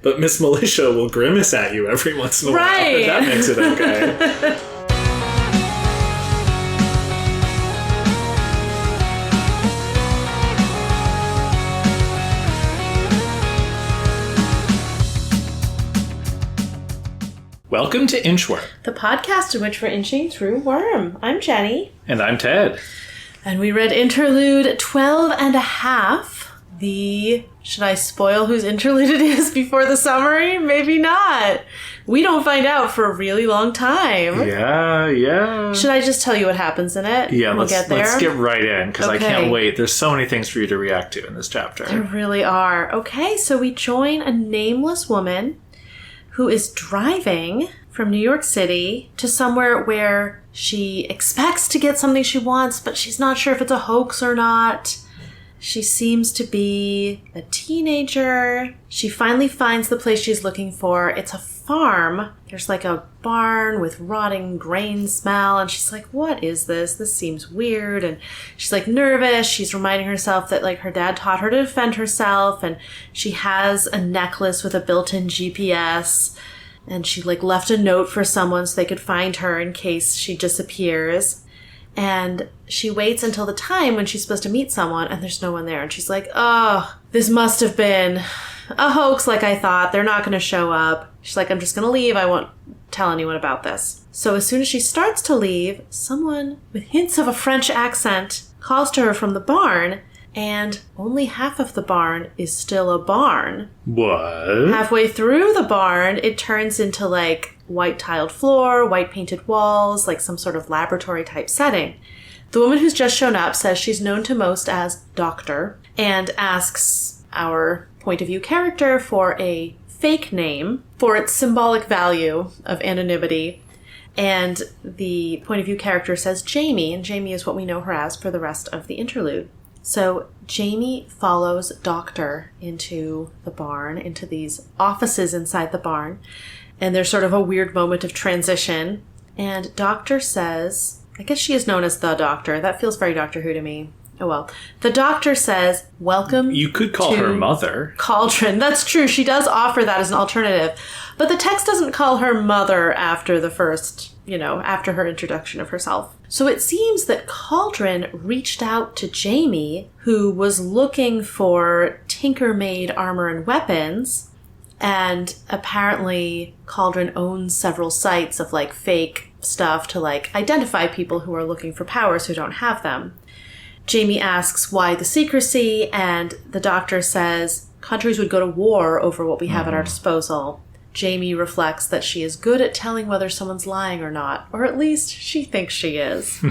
But Miss Militia will grimace at you every once in a while. Right. That makes it okay. Welcome to Inchworm. The podcast in which we're inching through Worm. I'm Jenny. And I'm Ted. And we read interlude 12.5. Should I spoil whose interlude it is before the summary? Maybe not. We don't find out for a really long time. Yeah. Should I just tell you what happens in it? Yeah, let's get right in, because Okay. I can't wait. There's so many things for you to react to in this chapter. There really are. Okay, so we join a nameless woman who is driving from New York City to somewhere where she expects to get something she wants, but she's not sure if it's a hoax or not. She seems to be a teenager. She finally finds the place she's looking for. It's a farm. There's like a barn with rotting grain smell, and she's like, what is this? This seems weird. And she's like nervous. She's reminding herself that like her dad taught her to defend herself, and she has a necklace with a built-in GPS, and she like left a note for someone so they could find her in case she disappears. And she waits until the time when she's supposed to meet someone, and there's no one there. And she's like, oh, this must have been a hoax like I thought. They're not going to show up. She's like, I'm just going to leave. I won't tell anyone about this. So as soon as she starts to leave, someone with hints of a French accent calls to her from the barn, and only half of the barn is still a barn. What? Halfway through the barn, it turns into like white tiled floor, white painted walls, like some sort of laboratory type setting. The woman who's just shown up says she's known to most as Doctor, and asks our point of view character for a fake name for its symbolic value of anonymity. And the point of view character says Jamie, and Jamie is what we know her as for the rest of the interlude. So Jamie follows Doctor into the barn, into these offices inside the barn. And there's sort of a weird moment of transition. And Doctor says, I guess she is known as the Doctor. That feels very Doctor Who to me. Oh well. The Doctor says, welcome. You could call her Mother. Cauldron. That's true. She does offer that as an alternative. But the text doesn't call her Mother after the first, after her introduction of herself. So it seems that Cauldron reached out to Jamie, who was looking for Tinker-made armor and weapons. And apparently Cauldron owns several sites of like fake stuff to like identify people who are looking for powers who don't have them. Jamie asks why the secrecy, and the Doctor says countries would go to war over what we have at our disposal. Jamie reflects that she is good at telling whether someone's lying or not, or at least she thinks she is.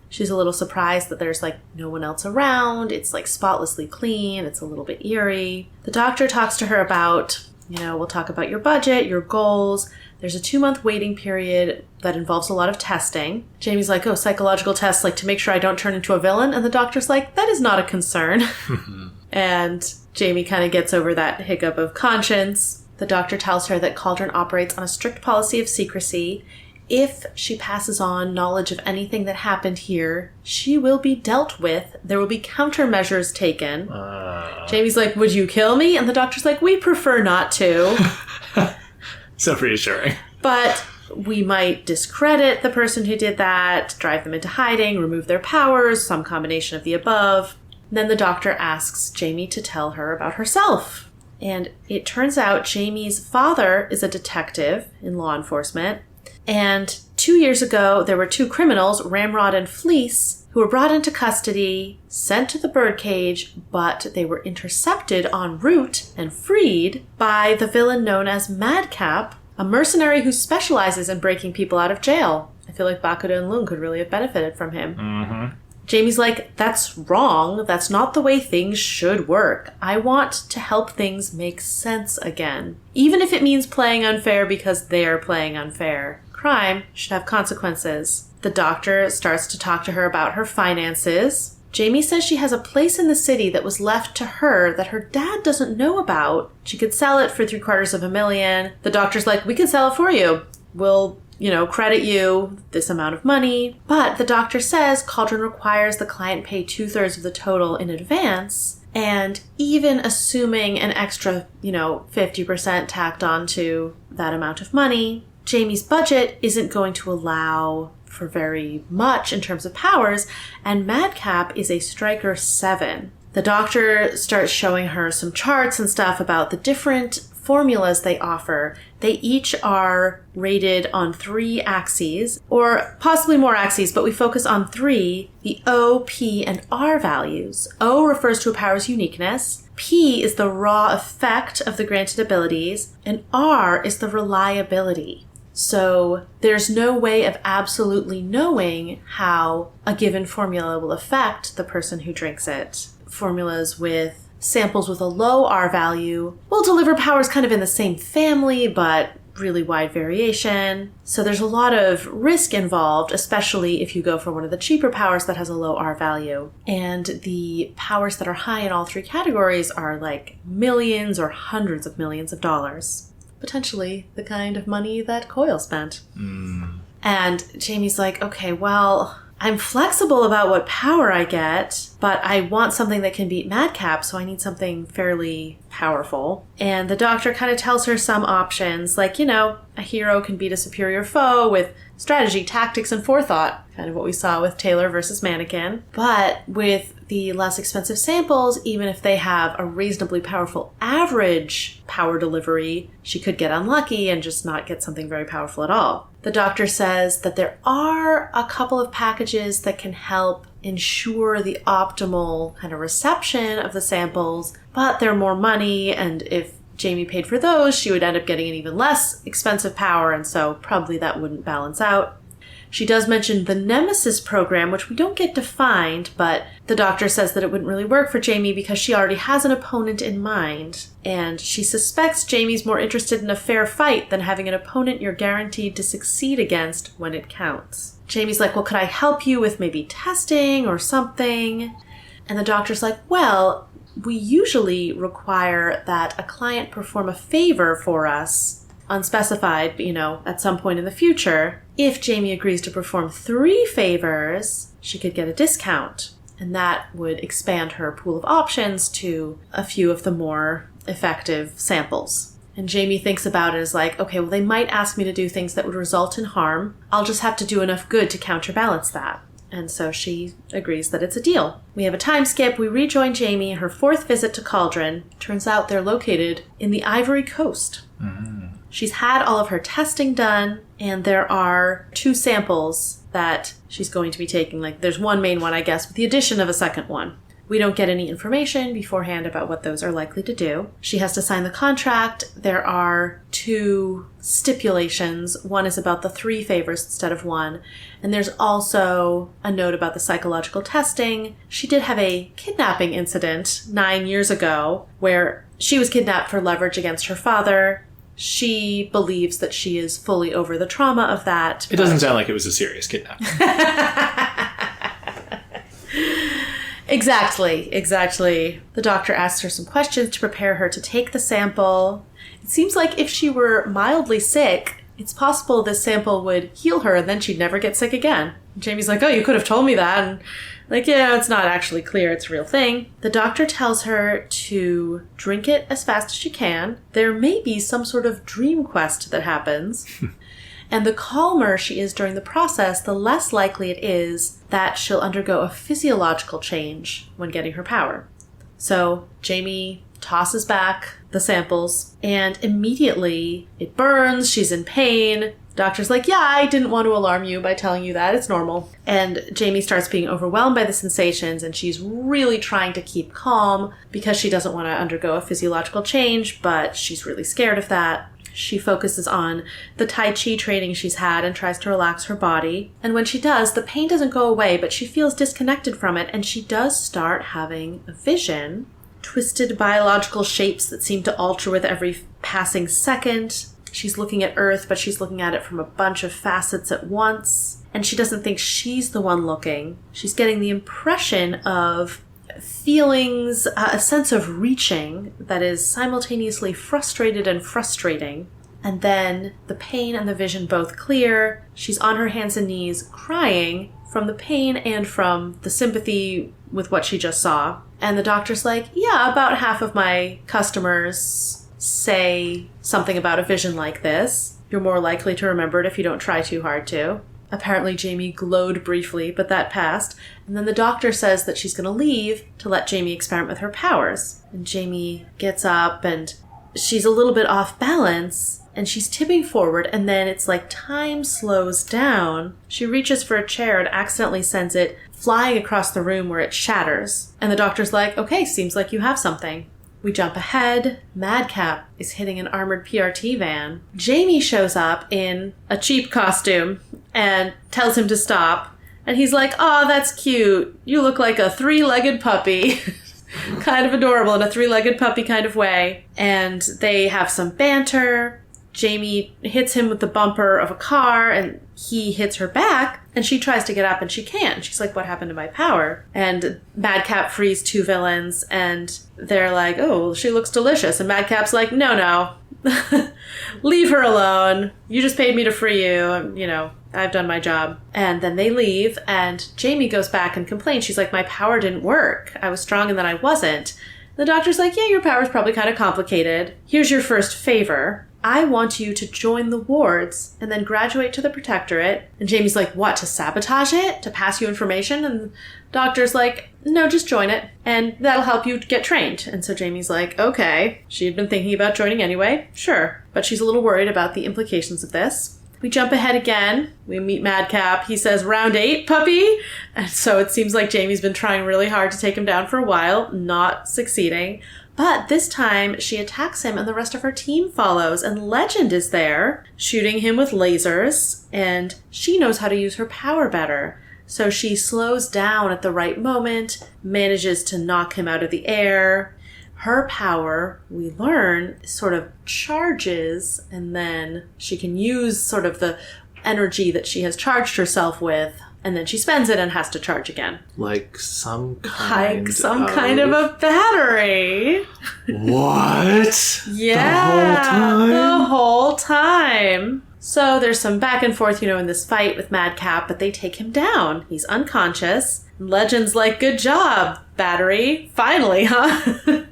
She's a little surprised that there's like no one else around. It's like spotlessly clean. It's a little bit eerie. The Doctor talks to her about, we'll talk about your budget, your goals. There's a 2-month waiting period that involves a lot of testing. Jamie's like, oh, psychological tests, like to make sure I don't turn into a villain. And the Doctor's like, that is not a concern. And Jamie kind of gets over that hiccup of conscience. The Doctor tells her that Cauldron operates on a strict policy of secrecy. If she passes on knowledge of anything that happened here, she will be dealt with. There will be countermeasures taken. Jamie's like, would you kill me? And the Doctor's like, we prefer not to. So reassuring. But we might discredit the person who did that, drive them into hiding, remove their powers, some combination of the above. Then the Doctor asks Jamie to tell her about herself. And it turns out Jamie's father is a detective in law enforcement. And 2 years ago, there were 2 criminals, Ramrod and Fleece, who were brought into custody, sent to the birdcage, but they were intercepted en route and freed by the villain known as Madcap, a mercenary who specializes in breaking people out of jail. I feel like Bakuda and Lung could really have benefited from him. Mm-hmm. Jamie's like, that's wrong. That's not the way things should work. I want to help things make sense again. Even if it means playing unfair because they're playing unfair. Crime should have consequences. The Doctor starts to talk to her about her finances. Jamie says she has a place in the city that was left to her that her dad doesn't know about. She could sell it for $750,000. The Doctor's like, we can sell it for you. We'll credit you this amount of money. But the Doctor says Cauldron requires the client pay 2/3 of the total in advance. And even assuming an extra, 50% tacked onto that amount of money, Jamie's budget isn't going to allow for very much in terms of powers, and Madcap is a striker 7. The doctor starts showing her some charts and stuff about the different formulas they offer. They each are rated on 3 axes, or possibly more axes, but we focus on 3, the O, P, and R values. O refers to a power's uniqueness, P is the raw effect of the granted abilities, and R is the reliability. So there's no way of absolutely knowing how a given formula will affect the person who drinks it. Formulas with samples with a low R value will deliver powers kind of in the same family, but really wide variation. So there's a lot of risk involved, especially if you go for one of the cheaper powers that has a low R value. And the powers that are high in all 3 categories are like millions or hundreds of millions of dollars. Potentially the kind of money that Coyle spent. And Jamie's like, okay, well, I'm flexible about what power I get, but I want something that can beat Madcap, so I need something fairly powerful. And the doctor kind of tells her some options, like, a hero can beat a superior foe with strategy, tactics, and forethought, kind of what we saw with Tayl-or versus Mannequin. But with the less expensive samples, even if they have a reasonably powerful average power delivery, she could get unlucky and just not get something very powerful at all. The doctor says that there are a couple of packages that can help ensure the optimal kind of reception of the samples, but they're more money, and if Jamie paid for those, she would end up getting an even less expensive power, and so probably that wouldn't balance out. She does mention the Nemesis program, which we don't get defined, but the doctor says that it wouldn't really work for Jamie because she already has an opponent in mind. And she suspects Jamie's more interested in a fair fight than having an opponent you're guaranteed to succeed against when it counts. Jamie's like, well, could I help you with maybe testing or something? And the doctor's like, well, we usually require that a client perform a favor for us, unspecified, at some point in the future. If Jamie agrees to perform 3 favors, she could get a discount. And that would expand her pool of options to a few of the more effective samples. And Jamie thinks about it as like, okay, well, they might ask me to do things that would result in harm. I'll just have to do enough good to counterbalance that. And so she agrees that it's a deal. We have a time skip. We rejoin Jamie, her 4th visit to Cauldron. Turns out they're located in the Ivory Coast. She's had all of her testing done, and there are 2 samples that she's going to be taking. Like, there's one main one, I guess, with the addition of a second one. We don't get any information beforehand about what those are likely to do. She has to sign the contract. There are 2 stipulations. One is about the 3 favors instead of 1. And there's also a note about the psychological testing. She did have a kidnapping incident 9 years ago where she was kidnapped for leverage against her father. She believes that she is fully over the trauma of that. It doesn't sound like it was a serious kidnapping. Exactly. The doctor asks her some questions to prepare her to take the sample. It seems like if she were mildly sick, it's possible this sample would heal her and then she'd never get sick again. And Jamie's like, oh, you could have told me that. And like, yeah, it's not actually clear it's a real thing. The doctor tells her to drink it as fast as she can. There may be some sort of dream quest that happens. And the calmer she is during the process, the less likely it is that she'll undergo a physiological change when getting her power. So Jamie tosses back the samples, and immediately it burns. She's in pain. Doctor's like, yeah, I didn't want to alarm you by telling you that. It's normal. And Jamie starts being overwhelmed by the sensations, and she's really trying to keep calm because she doesn't want to undergo a physiological change, but she's really scared of that. She focuses on the Tai Chi training she's had and tries to relax her body. And when she does, the pain doesn't go away, but she feels disconnected from it, and she does start having a vision. Twisted biological shapes that seem to alter with every passing second. She's looking at Earth, but she's looking at it from a bunch of facets at once. And she doesn't think she's the one looking. She's getting the impression of feelings, a sense of reaching that is simultaneously frustrated and frustrating. And then the pain and the vision both clear. She's on her hands and knees crying from the pain and from the sympathy with what she just saw. And the doctor's like, yeah, about half of my customers say something about a vision like this. You're more likely to remember it if you don't try too hard to. Apparently Jamie glowed briefly, but that passed. And then the doctor says that she's going to leave to let Jamie experiment with her powers. And Jamie gets up and she's a little bit off balance and she's tipping forward, and then it's like time slows down. She reaches for a chair and accidentally sends it flying across the room where it shatters. And the doctor's like, okay, seems like you have something. We jump ahead. Madcap is hitting an armored PRT van. Jamie shows up in a cheap costume and tells him to stop. And he's like, "Oh, that's cute. You look like a three-legged puppy." Kind of adorable in a three-legged puppy kind of way. And they have some banter. Jamie hits him with the bumper of a car and he hits her back and she tries to get up and she can't. She's like, what happened to my power? And Madcap frees two villains and they're like, oh, she looks delicious. And Madcap's like, no, leave her alone. You just paid me to free you. You know, I've done my job. And then they leave and Jamie goes back and complains. She's like, my power didn't work. I was strong and then I wasn't. The doctor's like, yeah, your power's probably kind of complicated. Here's your first favor. I want you to join the wards and then graduate to the Protectorate. And Jamie's like, what, to sabotage it? To pass you information? And the doctor's like, no, just join it. And that'll help you get trained. And so Jamie's like, okay. She'd been thinking about joining anyway. Sure. But she's a little worried about the implications of this. We jump ahead again. We meet Madcap. He says, round 8, puppy. And so it seems like Jamie's been trying really hard to take him down for a while, not succeeding. But this time, she attacks him and the rest of her team follows. And Legend is there, shooting him with lasers. And she knows how to use her power better. So she slows down at the right moment, manages to knock him out of the air. Her power, we learn, sort of charges. And then she can use sort of the energy that she has charged herself with. And then she spends it and has to charge again. Like some kind of a battery. What? Yeah. The whole time. So there's some back and forth, in this fight with Madcap, but they take him down. He's unconscious. Legend's like, good job, battery. Finally, huh?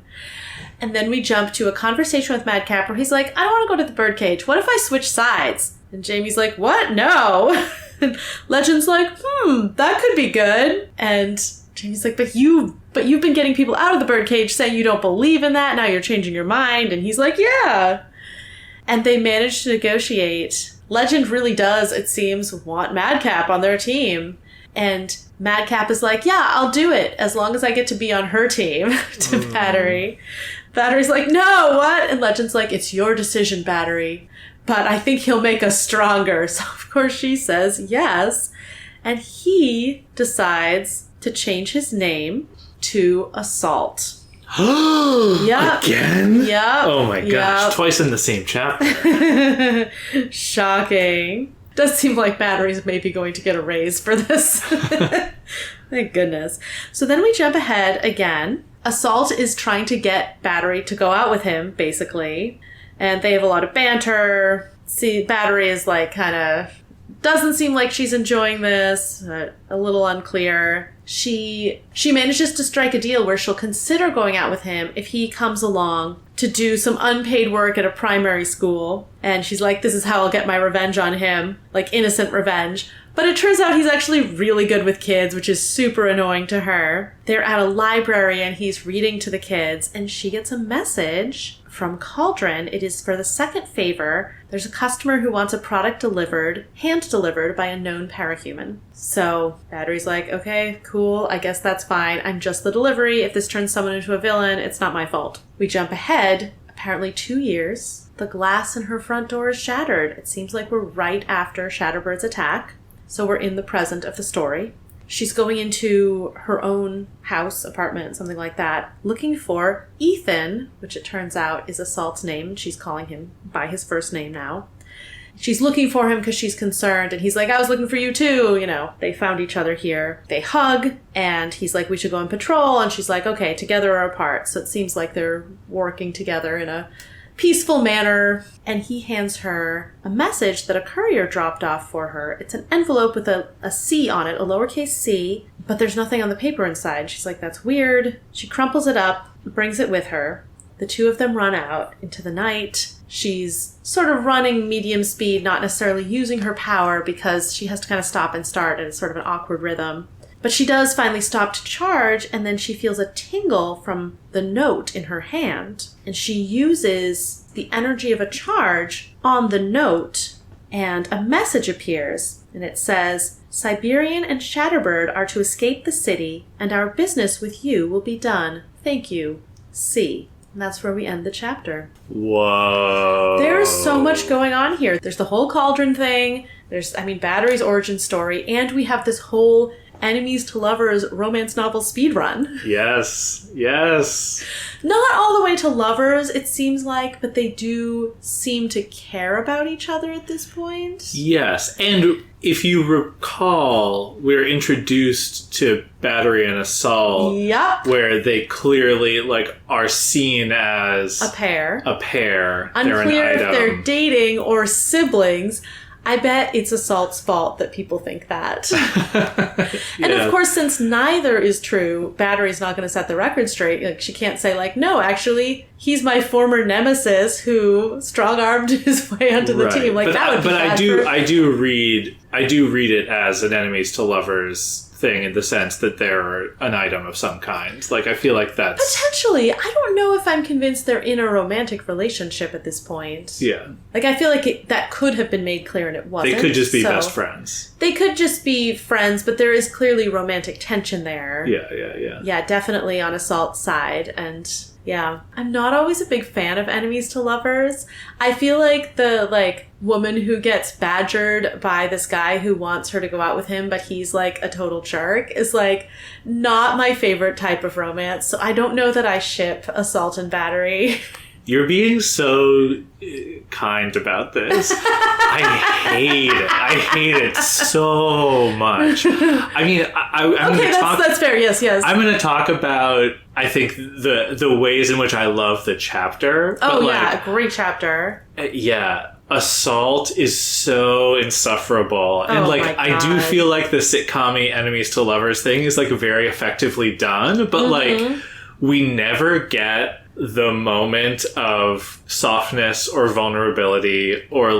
And then we jump to a conversation with Madcap where he's like, I don't want to go to the birdcage. What if I switch sides? And Jamie's like, what? No. And Legend's like, that could be good. And Jamie's like, but you've been getting people out of the birdcage saying you don't believe in that. Now you're changing your mind. And he's like, yeah. And they manage to negotiate. Legend really does, it seems, want Madcap on their team. And Madcap is like, yeah, I'll do it as long as I get to be on her team to Battery. Battery's like, no, what? And Legend's like, it's your decision, Battery. But I think he'll make us stronger. So, of course, she says yes. And he decides to change his name to Assault. Yep. Again? Yep. Oh my gosh. Yep. Twice in the same chapter. Shocking. Does seem like Battery's maybe going to get a raise for this. Thank goodness. So then we jump ahead again. Assault is trying to get Battery to go out with him, basically. And they have a lot of banter. See, Battery is like kind of doesn't seem like she's enjoying this. A little unclear. She manages to strike a deal where she'll consider going out with him if he comes along to do some unpaid work at a primary school. And she's like, this is how I'll get my revenge on him. Like innocent revenge. But it turns out he's actually really good with kids, which is super annoying to her. They're at a library and he's reading to the kids and she gets a message from Cauldron. It is for the second favor. There's a customer who wants a product delivered, hand-delivered by a known parahuman. So Battery's like, okay, cool, I guess that's fine. I'm just the delivery. If this turns someone into a villain, it's not my fault. We jump ahead, apparently 2 years. The glass in her front door is shattered. It seems like we're right after Shatterbird's attack. So we're in the present of the story. She's going into her own house, apartment, something like that, looking for Ethan, which it turns out is Assault's name. She's calling him by his first name now. She's looking for him because she's concerned, and he's like, I was looking for you too. They found each other here. They hug, and he's like, we should go on patrol, and she's like, okay, together or apart. So it seems like they're working together in a peaceful manner, and he hands her a message that a courier dropped off for her. It's an envelope with a C on it, a lowercase c, but there's nothing on the paper inside. She's like, that's weird. She crumples it up, brings it with her. The two of them run out into the night. She's sort of running medium speed, not necessarily using her power because she has to kind of stop and start, and it's sort of an awkward rhythm. But she does finally stop to charge, and then she feels a tingle from the note in her hand. And she uses the energy of a charge on the note, and a message appears. And it says, Siberian and Shatterbird are to escape the city, and our business with you will be done. Thank you. C. And that's where we end the chapter. Whoa. There's so much going on here. There's the whole Cauldron thing. There's, Battery's origin story. And we have this whole enemies to lovers romance novel speedrun. Yes. Yes. Not all the way to lovers, it seems like, but they do seem to care about each other at this point. Yes. And if you recall, we're introduced to Battery and Assault. Yep. Where they clearly, are seen as a pair. Unclear if they're dating or siblings. I bet it's Assault's fault that people think that. And of course, since neither is true, Battery's not going to set the record straight. She can't say, no, actually, he's my former nemesis who strong-armed his way onto the team. That would be bad. I do read it as an enemies to lovers thing in the sense that they're an item of some kind. I feel like that's... Potentially. I don't know if I'm convinced they're in a romantic relationship at this point. Yeah. I feel like that could have been made clear and it wasn't. They could just be best friends. They could just be friends, but there is clearly romantic tension there. Yeah. Yeah, definitely on Assault's side. And yeah, I'm not always a big fan of enemies to lovers. I feel like the woman who gets badgered by this guy who wants her to go out with him, but he's a total jerk, is not my favorite type of romance. So I don't know that I ship Assault and Battery. You're being so kind about this. I hate it so much. That's fair. Yes. I'm going to talk about, I think, the ways in which I love the chapter. Oh, a great chapter. Yeah. Assault is so insufferable. And I do feel like the sitcom-y enemies to lovers thing is very effectively done, but we never get the moment of softness or vulnerability, or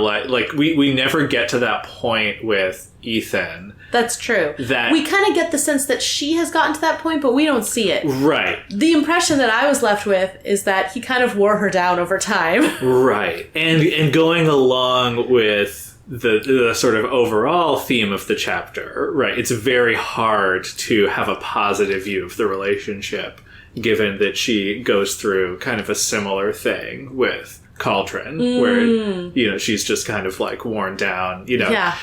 we never get to that point with Ethan. That's true. We kind of get the sense that she has gotten to that point, but we don't see it. Right. The impression that I was left with is that he kind of wore her down over time. Right. And going along with the sort of overall theme of the chapter, right, it's very hard to have a positive view of the relationship, given that she goes through kind of a similar thing with Cauldron, where, she's just kind of worn down,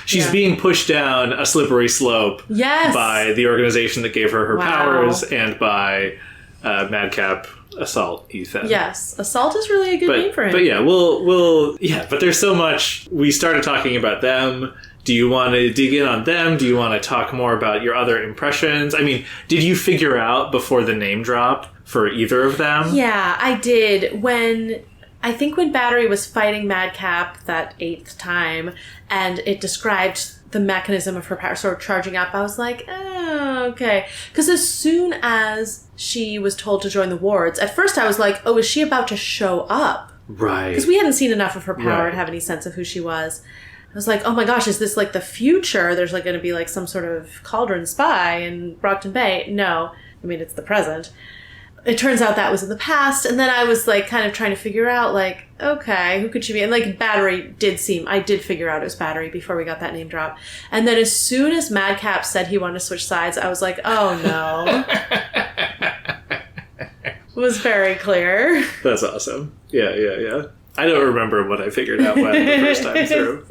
she's being pushed down a slippery slope by the organization that gave her powers and by Madcap, Assault, Ethan. Yes, Assault is really a good name for him. But yeah, but there's so much. We started talking about them. Do you want to dig in on them? Do you want to talk more about your other impressions? Did you figure out before the name drop for either of them? Yeah, I did. When Battery was fighting Madcap that 8th time, and it described the mechanism of her power sort of charging up, I was like, oh, okay. Because as soon as she was told to join the wards, at first I was like, oh, is she about to show up? Right. Because we hadn't seen enough of her power to have any sense of who she was. I was like, oh my gosh, is this the future? There's going to be some sort of Cauldron spy in Brockton Bay. No. It's the present. It turns out that was in the past. And then I was kind of trying to figure out okay, who could she be? And Battery I did figure out it was Battery before we got that name drop. And then as soon as Madcap said he wanted to switch sides, I was like, oh no. It was very clear. That's awesome. Yeah. I don't remember what I figured out when the first time through.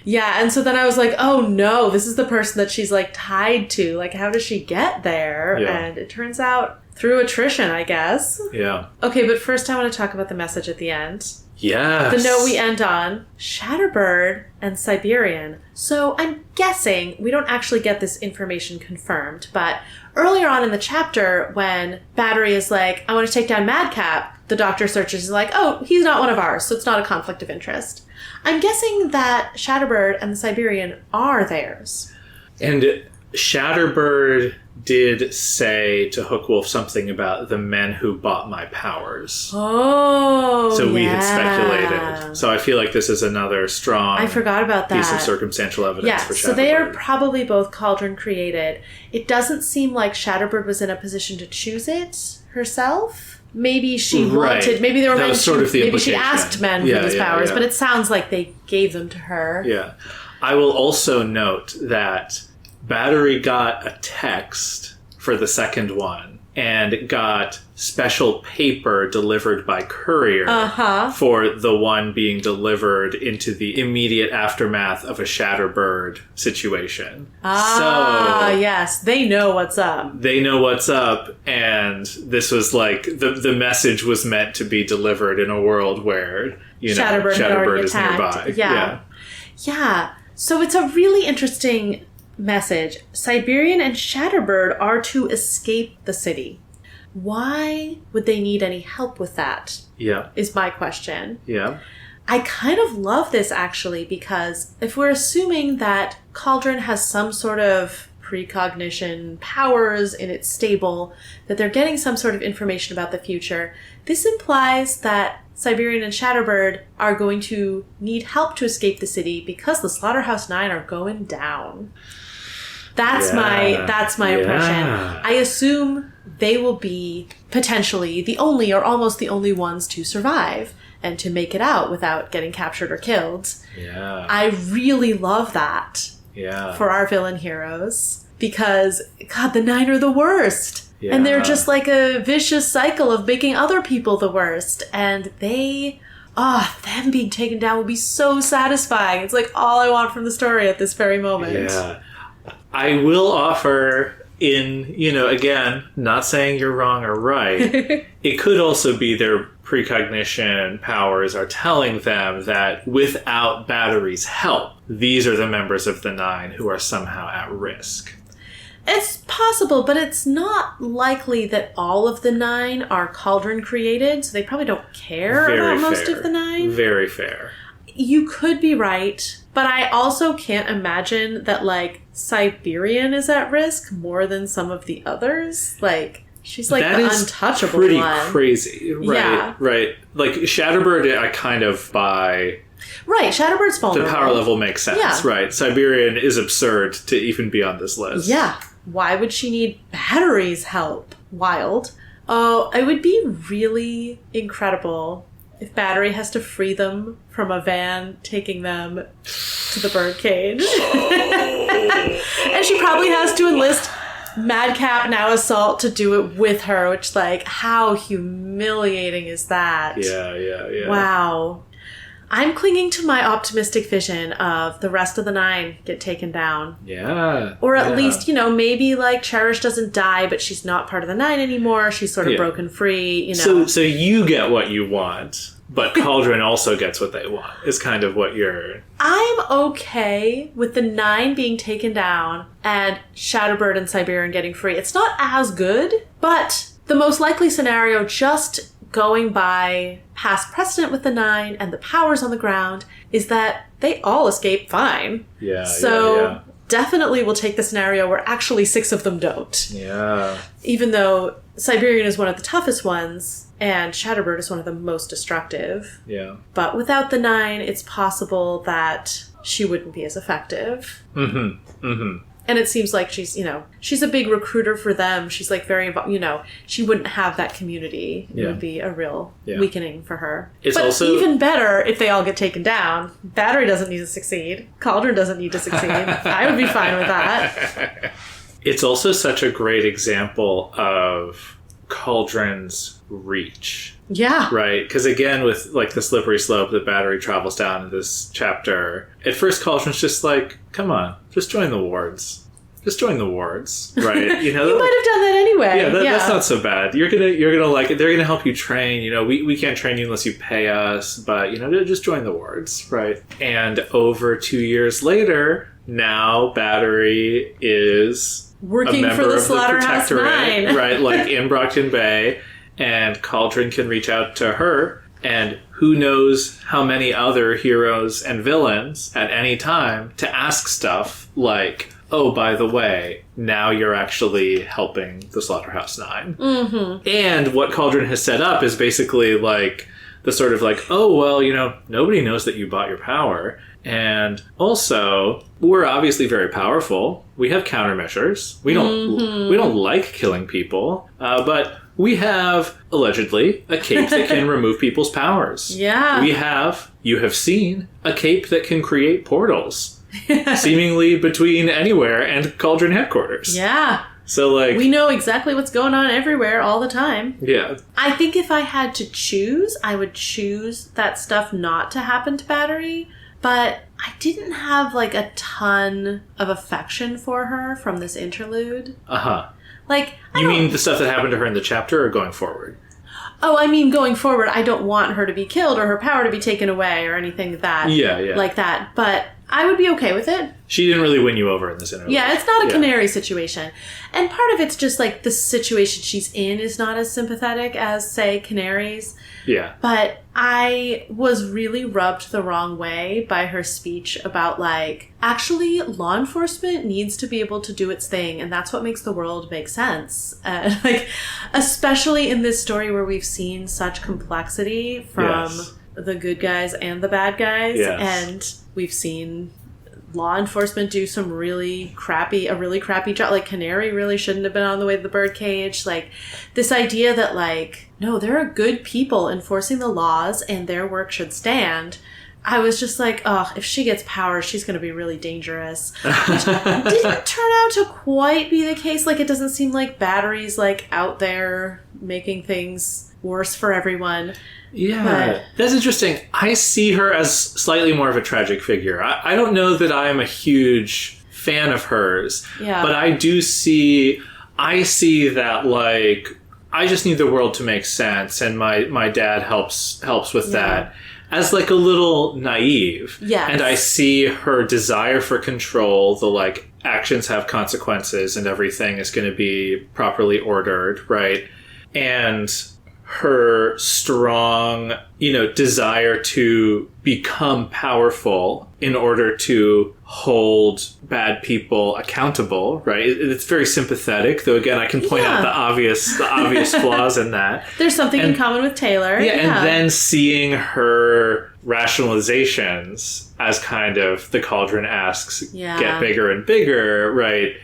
Yeah, and so then I was like, oh no, this is the person that she's tied to. How does she get there? Yeah. And it turns out through attrition, I guess. Yeah. Okay, but first I want to talk about the message at the end. Yes. The note we end on, Shatterbird and Siberian. So I'm guessing we don't actually get this information confirmed, but earlier on in the chapter when Battery is I want to take down Madcap, the Doctor searches is like, oh, he's not one of ours, so it's not a conflict of interest. I'm guessing that Shatterbird and the Siberian are theirs. And Shatterbird did say to Hookwolf something about the men who bought my powers. Oh, so we had speculated. So I feel like this is another strong I forgot about that. Piece of circumstantial evidence for Shatterbird. So they are probably both Cauldron created. It doesn't seem like Shatterbird was in a position to choose it herself. Maybe she wanted, maybe there were men, sort of the maybe she implication. asked men for these powers, but it sounds like they gave them to her. Yeah. I will also note that Battery got a text for the second one and got special paper delivered by courier for the one being delivered into the immediate aftermath of a Shatterbird situation. Yes. They know what's up. They know what's up, and this was like the message was meant to be delivered in a world where, Shatterbird is nearby. Yeah. So it's a really interesting message. Siberian and Shatterbird are to escape the city. Why would they need any help with that? Yeah. Is my question. Yeah. I kind of love this, actually, because if we're assuming that Cauldron has some sort of precognition powers in its stable, that they're getting some sort of information about the future, this implies that Siberian and Shatterbird are going to need help to escape the city because the Slaughterhouse 9 are going down. That's my impression. I assume they will be potentially the only or almost the only ones to survive and to make it out without getting captured or killed. Yeah. I really love that for our villain heroes because, God, the 9 are the worst. Yeah. And they're just like a vicious cycle of making other people the worst. And them being taken down would be so satisfying. It's like all I want from the story at this very moment. Yeah. I will offer again, not saying you're wrong or right. It could also be their precognition powers are telling them that without Battery's help, these are the members of the 9 who are somehow at risk. It's possible, but it's not likely that all of the 9 are Cauldron created, so they probably don't care about most of the 9. Very fair. You could be right, but I also can't imagine that, Siberian is at risk more than some of the others. She's the untouchable pretty one. Crazy. Right, yeah. Right. Shatterbird, I kind of buy... Right, Shatterbird's vulnerable. The power level makes sense, right. Siberian is absurd to even be on this list. Yeah. Why would she need Battery's help? Wild. Oh, it would be really incredible if Battery has to free them from a van taking them to the birdcage. And she probably has to enlist Madcap, now Assault, to do it with her, which, how humiliating is that? Yeah. Wow. I'm clinging to my optimistic vision of the rest of the 9 get taken down. Yeah. Or at least, maybe Cherish doesn't die, but she's not part of the 9 anymore. She's sort of broken free, So you get what you want, but Cauldron also gets what they want, is kind of what you're... I'm okay with the 9 being taken down and Shatterbird and Siberian getting free. It's not as good, but the most likely scenario, just going by past precedent with the 9 and the powers on the ground, is that they all escape fine. Yeah. So definitely we'll take the scenario where actually 6 of them don't. Yeah. Even though Siberian is one of the toughest ones and Shatterbird is one of the most destructive. Yeah. But without the 9, it's possible that she wouldn't be as effective. Mm-hmm. Mm-hmm. And it seems like she's a big recruiter for them. She's she wouldn't have that community. It would be a real weakening for her. But also even better if they all get taken down. Battery doesn't need to succeed. Cauldron doesn't need to succeed. I would be fine with that. It's also such a great example of Cauldron's reach. Yeah. Right? Because again, with the slippery slope that Battery travels down in this chapter, at first Cauldron's just come on, just join the wards. Just join the wards, right? You might have done that anyway. Yeah, that's not so bad. You're gonna like it. They're gonna help you train. We can't train you unless you pay us, but just join the wards, right? And over 2 years later, now Battery is working for the Slaughterhouse 9, right? In Brockton Bay. and Cauldron can reach out to her, and who knows how many other heroes and villains at any time to ask stuff like, oh, by the way, now you're actually helping the Slaughterhouse Nine. Mm-hmm. And what Cauldron has set up is basically like the sort of like, oh, well, you know, nobody knows that you bought your power. And also, we're obviously very powerful. We have countermeasures. We don't like killing people, but we have, allegedly, a cape that can remove people's powers. Yeah. You have seen, a cape that can create portals, seemingly between anywhere and Cauldron headquarters. Yeah. So, like... we know exactly what's going on everywhere all the time. Yeah. I think if I had to choose, I would choose that stuff not to happen to Battery. But I didn't have, like, a ton of affection for her from this interlude. Uh-huh. Like, you mean the stuff that happened to her in the chapter or going forward? Oh, I mean, going forward, I don't want her to be killed or her power to be taken away or anything like that. But I would be okay with it. She didn't really win you over in this interlude. Yeah, it's not a canary situation. And part of it's just, like, the situation she's in is not as sympathetic as, say, Canary's. Yeah. But I was really rubbed the wrong way by her speech about, like, actually, law enforcement needs to be able to do its thing, and that's what makes the world make sense. Like, especially in this story where we've seen such complexity from the good guys and the bad guys, and we've seen law enforcement do a really crappy job. Like, Canary really shouldn't have been on the way to the birdcage. Like, this idea that, like, no, there are good people enforcing the laws and their work should stand. I was just like, oh, if she gets power, she's going to be really dangerous. Which didn't turn out to quite be the case. Like, it doesn't seem like Battery's, like, out there making things worse for everyone. Yeah, that's interesting. I see her as slightly more of a tragic figure. I don't know that I'm a huge fan of hers, but I see that, like, I just need the world to make sense, and my dad helps with that as, like, a little naive. Yes. And I see her desire for control, the, like, actions have consequences and everything is going to be properly ordered, right? And her strong, desire to become powerful in order to hold bad people accountable, right? It's very sympathetic, though, again, I can point out the obvious flaws in that. There's something in common with Tayl-or. Yeah, and then seeing her rationalizations as kind of the Cauldron asks get bigger and bigger, right?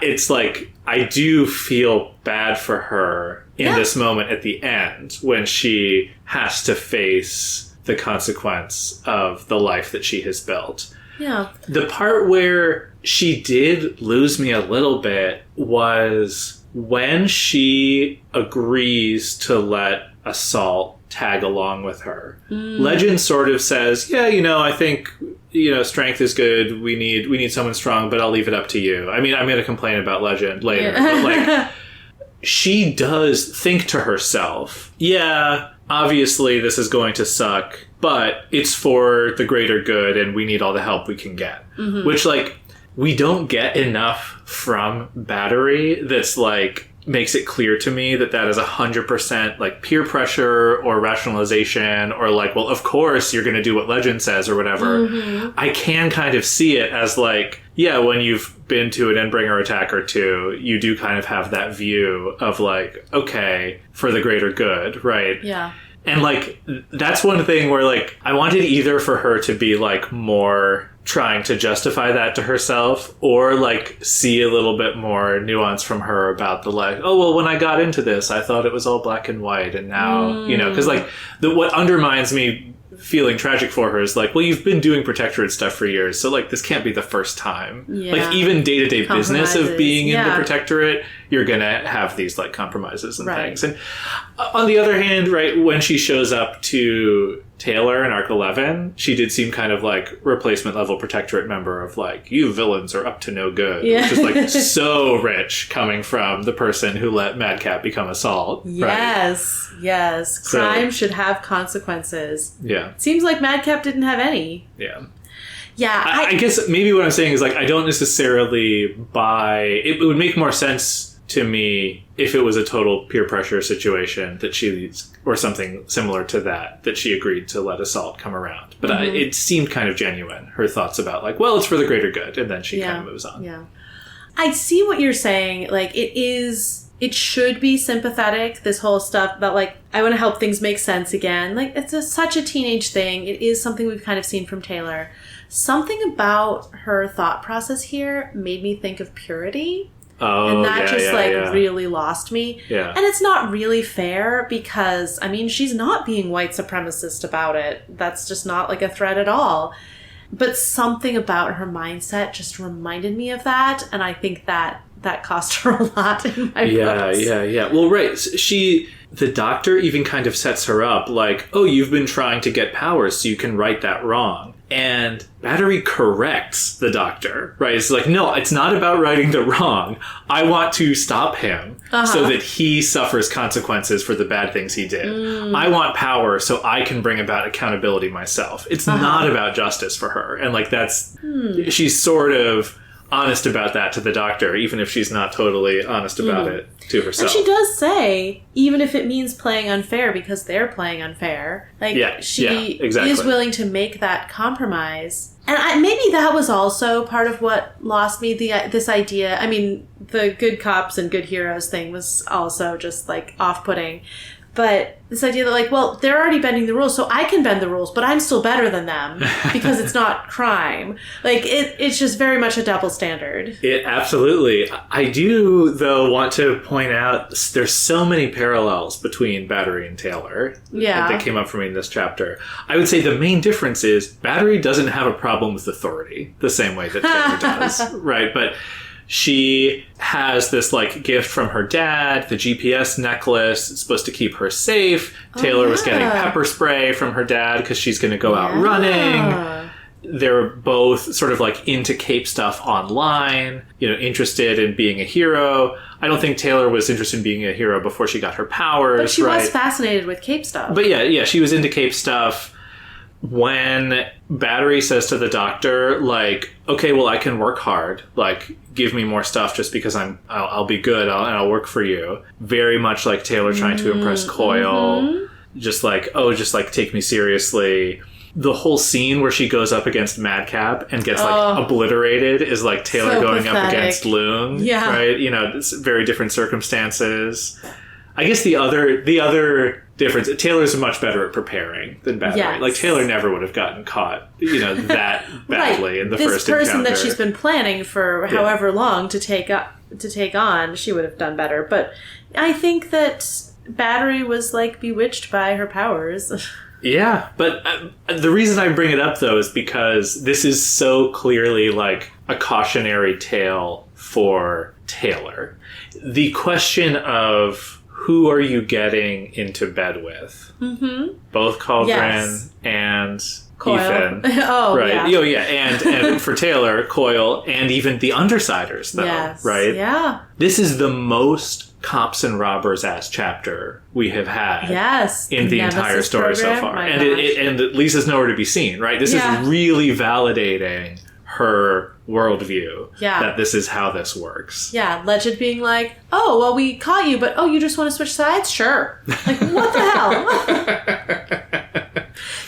It's like, I do feel bad for her in this moment at the end when she has to face the consequence of the life that she has built. Yeah. The part where she did lose me a little bit was when she agrees to let Assault tag along with her. Legend sort of says, I think, strength is good. We need someone strong, but I'll leave it up to you. I mean, I'm going to complain about Legend later, but, like, she does think to herself, obviously this is going to suck, but it's for the greater good and we need all the help we can get. Mm-hmm. Which, like, we don't get enough from Battery that's, like, makes it clear to me that is 100% like peer pressure or rationalization or like, well, of course you're going to do what Legend says or whatever. Mm-hmm. I can kind of see it as like, when you've been to an Endbringer attack or two, you do kind of have that view of like, okay, for the greater good, right? Yeah. And, like, that's one thing where, like, I wanted either for her to be, like, more trying to justify that to herself or, like, see a little bit more nuance from her about the, like, oh, well, when I got into this, I thought it was all black and white. And now, because, like, what undermines me feeling tragic for her is, like, well, you've been doing Protectorate stuff for years, so, like, this can't be the first time. Yeah. Like, even day-to-day business of being in the Protectorate, you're gonna have these, like, compromises and things. And on the other hand, right, when she shows up to Tayl-or in Arc 11, she did seem kind of like replacement level Protectorate member of like, you villains are up to no good. Which is like so rich coming from the person who let Madcap become Assault. Yes, right? Yes. Crime should have consequences. Yeah. It seems like Madcap didn't have any. Yeah. Yeah. I guess maybe what I'm saying is like, I don't necessarily buy... It would make more sense to me if it was a total peer pressure situation that she, or something similar to that she agreed to let Assault come around. But it seemed kind of genuine, her thoughts about like, well, it's for the greater good. And then she kind of moves on. Yeah. I see what you're saying. Like, it should be sympathetic, this whole stuff about, like, I want to help things make sense again. Like, it's such a teenage thing. It is something we've kind of seen from Tayl-or. Something about her thought process here made me think of purity. Oh, and that really lost me. Yeah. And it's not really fair because, I mean, she's not being white supremacist about it. That's just not, like, a threat at all. But something about her mindset just reminded me of that. And I think that cost her a lot in my books. Yeah. Well, right. The doctor even kind of sets her up like, oh, you've been trying to get powers so you can right that wrong. And Battery corrects the doctor, right? It's like, no, it's not about righting the wrong. I want to stop him so that he suffers consequences for the bad things he did. I want power so I can bring about accountability myself. It's not about justice for her. And like she's sort of honest about that to the doctor, even if she's not totally honest about it to herself. And she does say, even if it means playing unfair because they're playing unfair, like she is willing to make that compromise. And maybe that was also part of what lost me, this idea. I mean, the good cops and good heroes thing was also just like off-putting. But this idea that, like, well, they're already bending the rules, so I can bend the rules, but I'm still better than them because it's not crime. Like, it's just very much a double standard. It absolutely. I do, though, want to point out there's so many parallels between Battery and Tayl-or that came up for me in this chapter. I would say the main difference is Battery doesn't have a problem with authority the same way that Tayl-or does, right? But she has this, like, gift from her dad, the GPS necklace. It's supposed to keep her safe. Tayl-or was getting pepper spray from her dad because she's going to go out running. They're both sort of, like, into cape stuff online, interested in being a hero. I don't think Tayl-or was interested in being a hero before she got her powers, but she was fascinated with cape stuff. But yeah, she was into cape stuff. When Battery says to the doctor, like, okay, well, I can work hard. Like, give me more stuff just because I'll be good and I'll work for you. Very much like Tayl-or trying to impress Coil. Just like, take me seriously. The whole scene where she goes up against Madcap and gets, like, obliterated is like Tayl-or so going pathetic. up against Loon. Yeah. Right? It's very different circumstances. I guess the other difference, Tayl-or's much better at preparing than Battery. Yes. Like, Tayl-or never would have gotten caught, that badly in the first encounter. This person that she's been planning for however long to take on, she would have done better. But I think that Battery was, like, bewitched by her powers. Yeah, but the reason I bring it up, though, is because this is so clearly, like, a cautionary tale for Tayl-or. The question of who are you getting into bed with? Both Cauldron and Coil. Ethan. Right. Yeah. And for Tayl-or, Coil, and even the Undersiders, though, right? Yeah. This is the most cops and robbers ass chapter we have had in the entire story so far. And Lisa's nowhere to be seen, right? This is really validating her worldview that this is how this works. Yeah, Legend being like, oh, well, we caught you, but you just want to switch sides? Sure. Like, what the hell?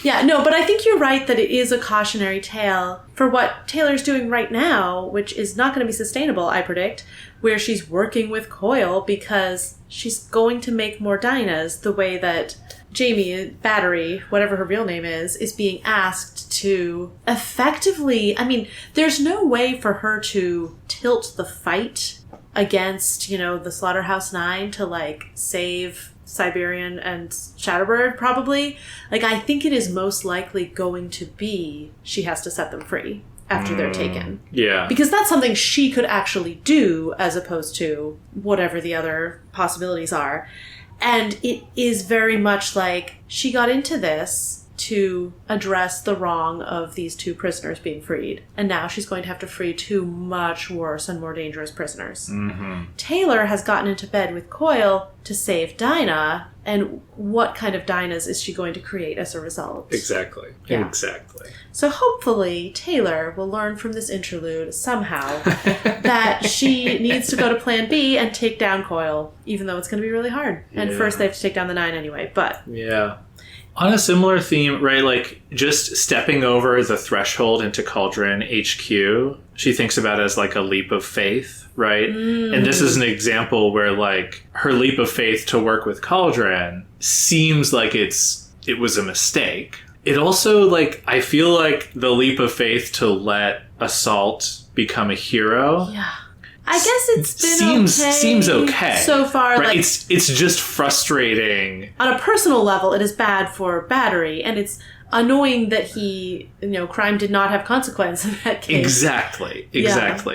Yeah, no, but I think you're right that it is a cautionary tale for what Tayl-or's doing right now, which is not going to be sustainable, I predict, where she's working with Coil because she's going to make more Dynas the way that Jamie, Battery, whatever her real name is being asked to effectively... I mean, there's no way for her to tilt the fight against, the Slaughterhouse 9 to, like, save Siberian and Shatterbird, probably. Like, I think it is most likely going to be she has to set them free after they're taken. Yeah. Because that's something she could actually do as opposed to whatever the other possibilities are. And it is very much like she got into this to address the wrong of these 2 prisoners being freed. And now she's going to have to free 2 much worse and more dangerous prisoners. Tayl-or has gotten into bed with Coil to save Dinah, and what kind of Dinahs is she going to create as a result? Exactly. Yeah. Exactly. So hopefully Tayl-or will learn from this interlude somehow that she needs to go to plan B and take down Coil, even though it's going to be really hard. And first they have to take down the 9 anyway, but... Yeah. On a similar theme, right, like just stepping over the threshold into Cauldron HQ, she thinks about it as like a leap of faith, right? And this is an example where like her leap of faith to work with Cauldron seems like it was a mistake. It also, like, I feel like the leap of faith to let Assault become a hero... Yeah. I guess it's been seems okay so far. Right? Like, it's just frustrating. On a personal level, it is bad for Battery, and it's annoying that crime did not have consequence in that case. Exactly.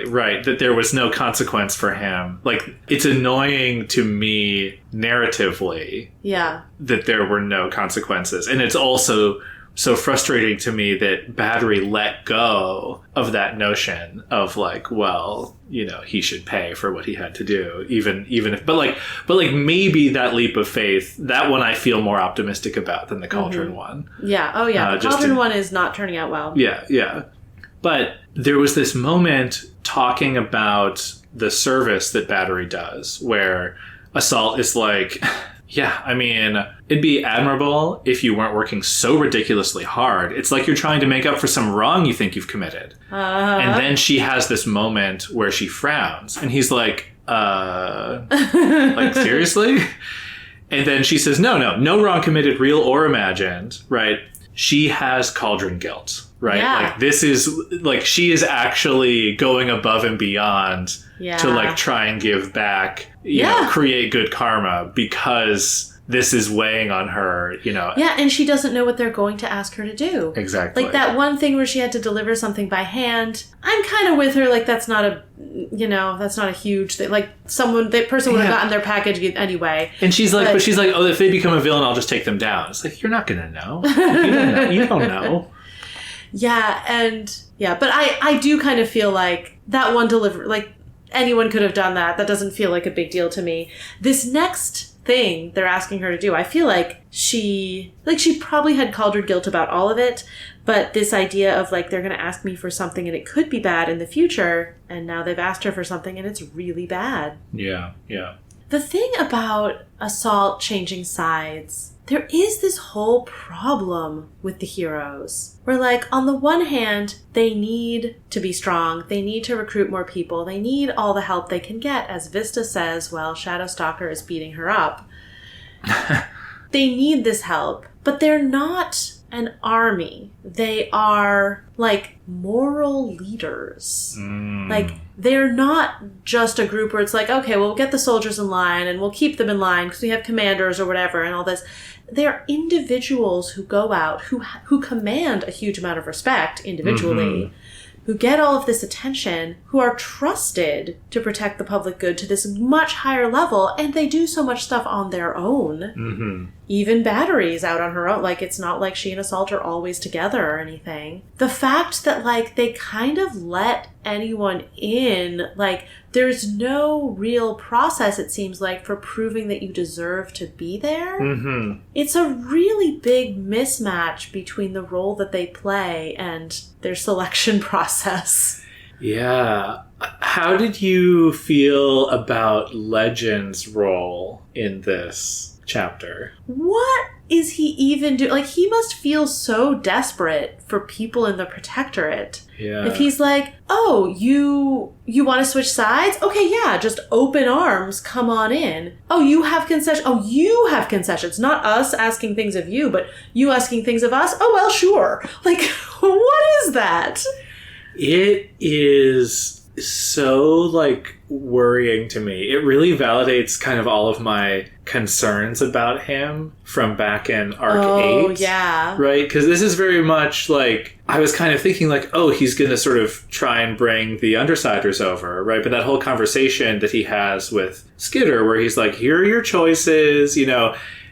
Right. That there was no consequence for him. Like, it's annoying to me narratively. Yeah. That there were no consequences, and it's also so frustrating to me that Battery let go of that notion of like, well, he should pay for what he had to do, even if, but maybe that leap of faith, that one I feel more optimistic about than the Cauldron one. Yeah. Oh yeah. The Cauldron one is not turning out well. Yeah. Yeah. But there was this moment talking about the service that Battery does where Assault is like, yeah, I mean, it'd be admirable if you weren't working so ridiculously hard. It's like you're trying to make up for some wrong you think you've committed. And then she has this moment where she frowns, and he's like, like, seriously? And then she says, no wrong committed, real or imagined, right? She has Cauldron guilt, right? Yeah. Like, this is, like, she is actually going above and beyond to, like, try and give back, you know, create good karma, because this is weighing on her, Yeah, and she doesn't know what they're going to ask her to do. Exactly. Like, that one thing where she had to deliver something by hand, I'm kind of with her, like, that's not a huge thing. Like, that person would have gotten their package anyway. And she's like, oh, if they become a villain, I'll just take them down. It's like, you're not going to know. You don't know. Yeah, but I do kind of feel like that one delivery, like, anyone could have done that. That doesn't feel like a big deal to me. This next thing they're asking her to do, I feel like she probably had Cauldron guilt about all of it, but this idea of, like, they're going to ask me for something and it could be bad in the future, and now they've asked her for something and it's really bad. Yeah. The thing about Assault changing sides, there is this whole problem with the heroes. Where, like, on the one hand, they need to be strong. They need to recruit more people. They need all the help they can get. As Vista says, while Shadowstalker is beating her up. They need this help. But they're not an army. They are, like, moral leaders. Like, they're not just a group where it's like, okay, well, we'll get the soldiers in line and we'll keep them in line because we have commanders or whatever and all this. They're individuals who go out, who command a huge amount of respect individually, who get all of this attention, who are trusted to protect the public good to this much higher level, and they do so much stuff on their own. Even Battery's out on her own. Like, it's not like she and Assault are always together or anything. The fact that, like, they kind of let anyone in, like, there's no real process, it seems like, for proving that you deserve to be there. It's a really big mismatch between the role that they play and their selection process. Yeah. How did you feel about Legend's role in this chapter? What is he even doing? Like, he must feel so desperate for people in the Protectorate. Yeah. If he's like, oh, you want to switch sides? Okay, yeah, just open arms, come on in. Oh, you have concessions. Oh, you have concessions. Not us asking things of you, but you asking things of us? Oh, well, sure. Like, what is that? It is so, like, worrying to me. It really validates kind of all of my concerns about him from back in Arc 8. Oh, yeah. Right? Because this is very much like, I was kind of thinking like, oh, he's going to sort of try and bring the Undersiders over, right? But that whole conversation that he has with Skidder where he's like, here are your choices,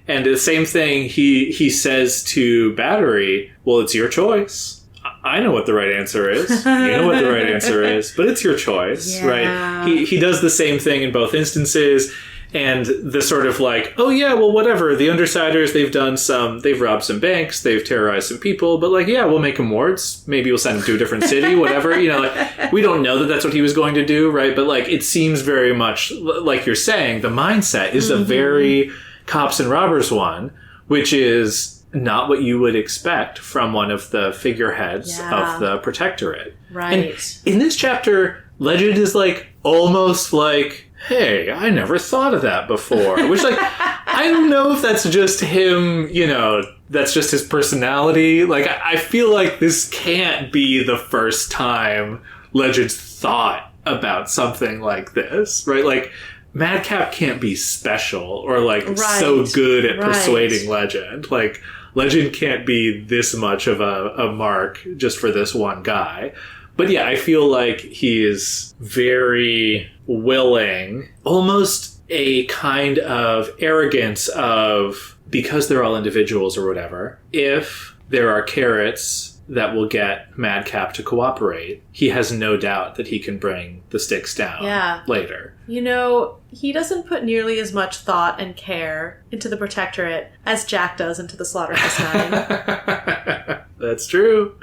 And the same thing he says to Battery, well, it's your choice. I know what the right answer is. You know what the right answer is, but it's your choice, right? He does the same thing in both instances. And the sort of like, oh yeah, well, whatever. The Undersiders, they've robbed some banks, they've terrorized some people, but like, yeah, we'll make them wards. Maybe we'll send them to a different city, whatever. You know, like, we don't know that that's what he was going to do, right? But like, it seems very much like you're saying, the mindset is a very cops and robbers one, which is not what you would expect from one of the figureheads of the Protectorate. Right. And in this chapter, Legend is like, almost like, hey, I never thought of that before. Which, like, I don't know if that's just him, you know, that's just his personality. Like, I feel like this can't be the first time Legend's thought about something like this, right? Like, Madcap can't be special or, like, so good at persuading Legend. Like, Legend can't be this much of a mark just for this one guy. But yeah, I feel like he is very willing, almost a kind of arrogance of, because they're all individuals or whatever, if there are carrots that will get Madcap to cooperate, he has no doubt that he can bring the sticks down later. You know, he doesn't put nearly as much thought and care into the Protectorate as Jack does into the Slaughterhouse Nine. That's true.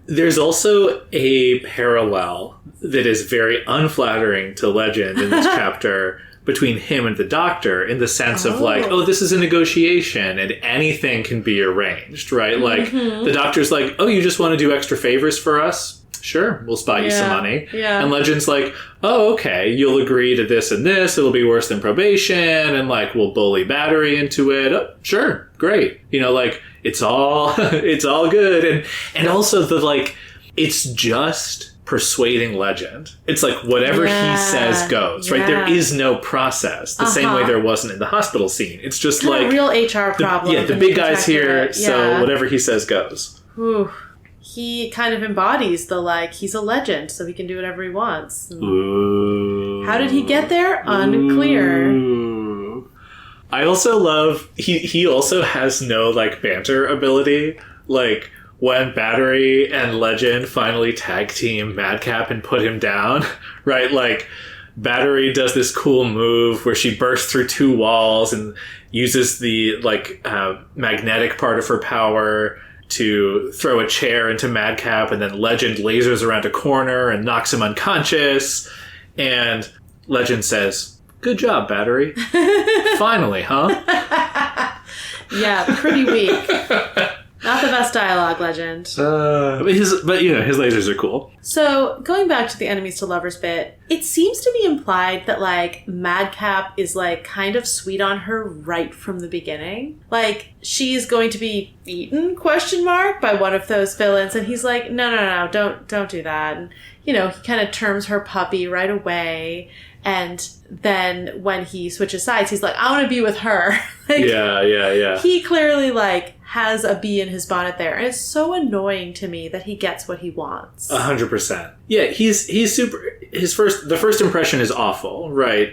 There's also a parallel that is very unflattering to Legend in this chapter between him and the Doctor, in the sense of like, oh, this is a negotiation and anything can be arranged, right? Like, the Doctor's like, oh, you just want to do extra favors for us? Sure, we'll spot you some money. Yeah. And Legend's like, oh, okay, you'll agree to this and this, it'll be worse than probation, and like, we'll bully Battery into it. Oh, sure, great. You know, like, it's all good. And also the like, it's just persuading Legend. It's like whatever he says goes, right? There is no process, the same way there wasn't in the hospital scene. It's just kind like a real HR problem. The big guy's here, so whatever he says goes. Ooh. He kind of embodies the like, he's a legend, so he can do whatever he wants. Ooh. How did he get there? Unclear. Ooh. I also love, he also has no like banter ability. Like, when Battery and Legend finally tag team Madcap and put him down, right? Like, Battery does this cool move where she bursts through two walls and uses the like magnetic part of her power to throw a chair into Madcap, and then Legend lasers around a corner and knocks him unconscious. And Legend says, "Good job, Battery." Finally, huh? Yeah, pretty weak. Not the best dialogue, Legend. But his lasers are cool. So, going back to the enemies to lovers bit, it seems to be implied that, like, Madcap is, like, kind of sweet on her right from the beginning. Like, she's going to be eaten, by one of those villains, and he's like, no, don't do that. And, you know, he kind of terms her puppy right away, and then when he switches sides, he's like, I want to be with her. Like, yeah. He clearly, like, has a bee in his bonnet there. And it's so annoying to me that he gets what he wants. 100%. Yeah, he's super... The first impression is awful, right?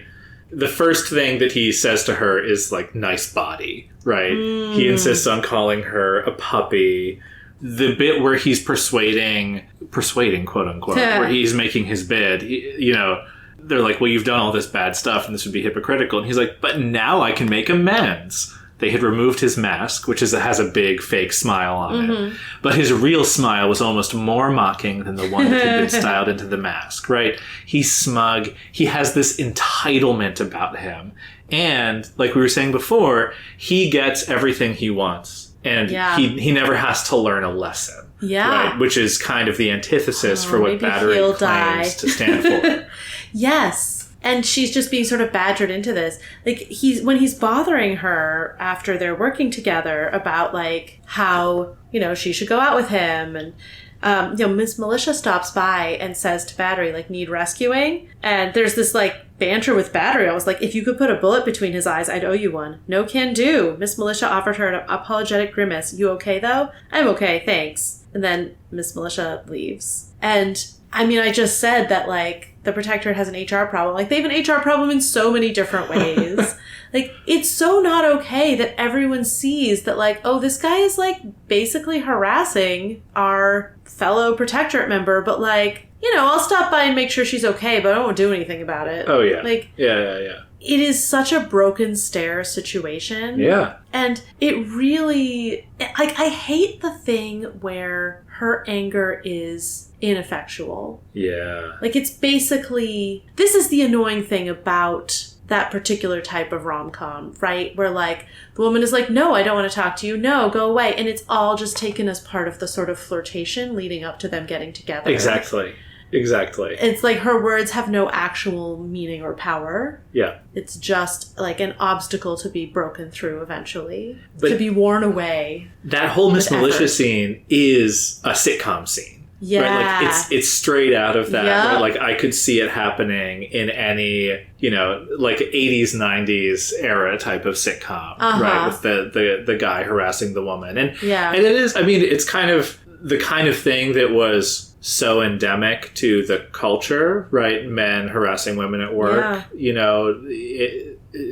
The first thing that he says to her is, like, nice body, right? He insists on calling her a puppy. The bit where he's persuading, quote-unquote, where he's making his bid, you know... They're like, well, you've done all this bad stuff and this would be hypocritical. And he's like, but now I can make amends. They had removed his mask, which has a big fake smile on it. But his real smile was almost more mocking than the one that had been styled into the mask, right? He's smug. He has this entitlement about him. And like we were saying before, he gets everything he wants. And he never has to learn a lesson. Yeah. Right? Which is kind of the antithesis for what Battery claims to stand for. Yes. And she's just being sort of badgered into this. Like, when he's bothering her after they're working together about, like, how, you know, she should go out with him. And, you know, Miss Militia stops by and says to Battery, like, need rescuing. And there's this, like, banter with Battery. I was like, if you could put a bullet between his eyes, I'd owe you one. No can do. Miss Militia offered her an apologetic grimace. You okay, though? I'm okay, thanks. And then Miss Militia leaves. And, I mean, I just said that, like, the Protectorate has an HR problem. Like, they have an HR problem in so many different ways. Like, it's so not okay that everyone sees that, like, oh, this guy is, like, basically harassing our fellow Protectorate member, but, like, you know, I'll stop by and make sure she's okay, but I won't do anything about it. Oh, yeah. Like, yeah. It is such a broken stair situation. Yeah. And it really, like, I hate the thing where her anger is ineffectual. Yeah. Like, it's basically, this is the annoying thing about that particular type of rom-com, right? Where, like, the woman is like, no, I don't want to talk to you. No, go away. And it's all just taken as part of the sort of flirtation leading up to them getting together. Exactly. It's like her words have no actual meaning or power. Yeah. It's just like an obstacle to be broken through eventually, to be worn away. That whole Miss Militia scene is a sitcom scene. Yeah. Right? Like, it's straight out of that. Yep. Right? Like, I could see it happening in any, you know, like 80s, 90s era type of sitcom, right? With the guy harassing the woman. And it is, I mean, it's kind of the kind of thing that was so endemic to the culture, right? Men harassing women at work, you know,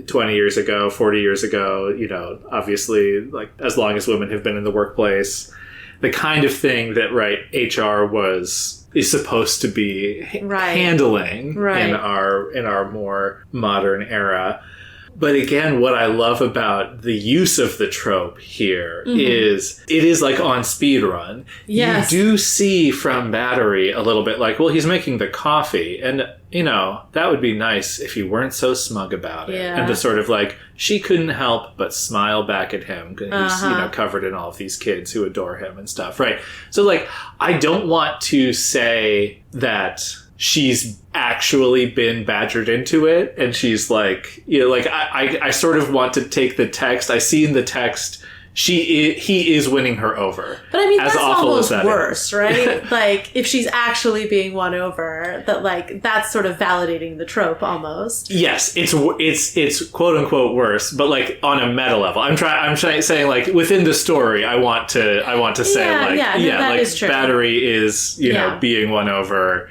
20 years ago, 40 years ago, you know, obviously, like, as long as women have been in the workplace, the kind of thing that, right, HR is supposed to be handling in our more modern era. But again, what I love about the use of the trope here is it is like on speed run. Yes. You do see from Battery a little bit like, well, he's making the coffee. And, you know, that would be nice if you weren't so smug about it. Yeah. And the sort of like, she couldn't help but smile back at him because he's, you know, covered in all of these kids who adore him and stuff. Right. So, like, I don't want to say that she's actually been badgered into it, and she's like, you know, like, I sort of want to take the text. I see in the text he is winning her over. But I mean, that's almost worse, right? Like, if she's actually being won over, that, like, that's sort of validating the trope almost. Yes, it's quote unquote worse, but like on a meta level. I'm saying, like, within the story, I want to say that is true. Battery is, you know, being won over.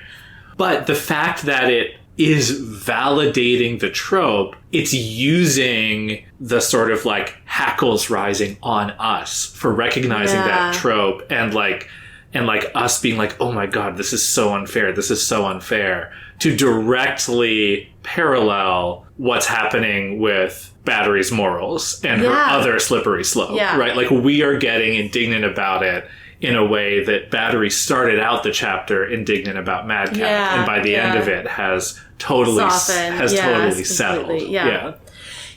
But the fact that it is validating the trope, it's using the sort of like hackles rising on us for recognizing that trope and like us being like, oh my God, this is so unfair. This is so unfair, to directly parallel what's happening with Battery's morals and her other slippery slope, right? Like, we are getting indignant about it in a way that Battery started out the chapter indignant about Madcap, and by the end of it has totally settled. Yeah.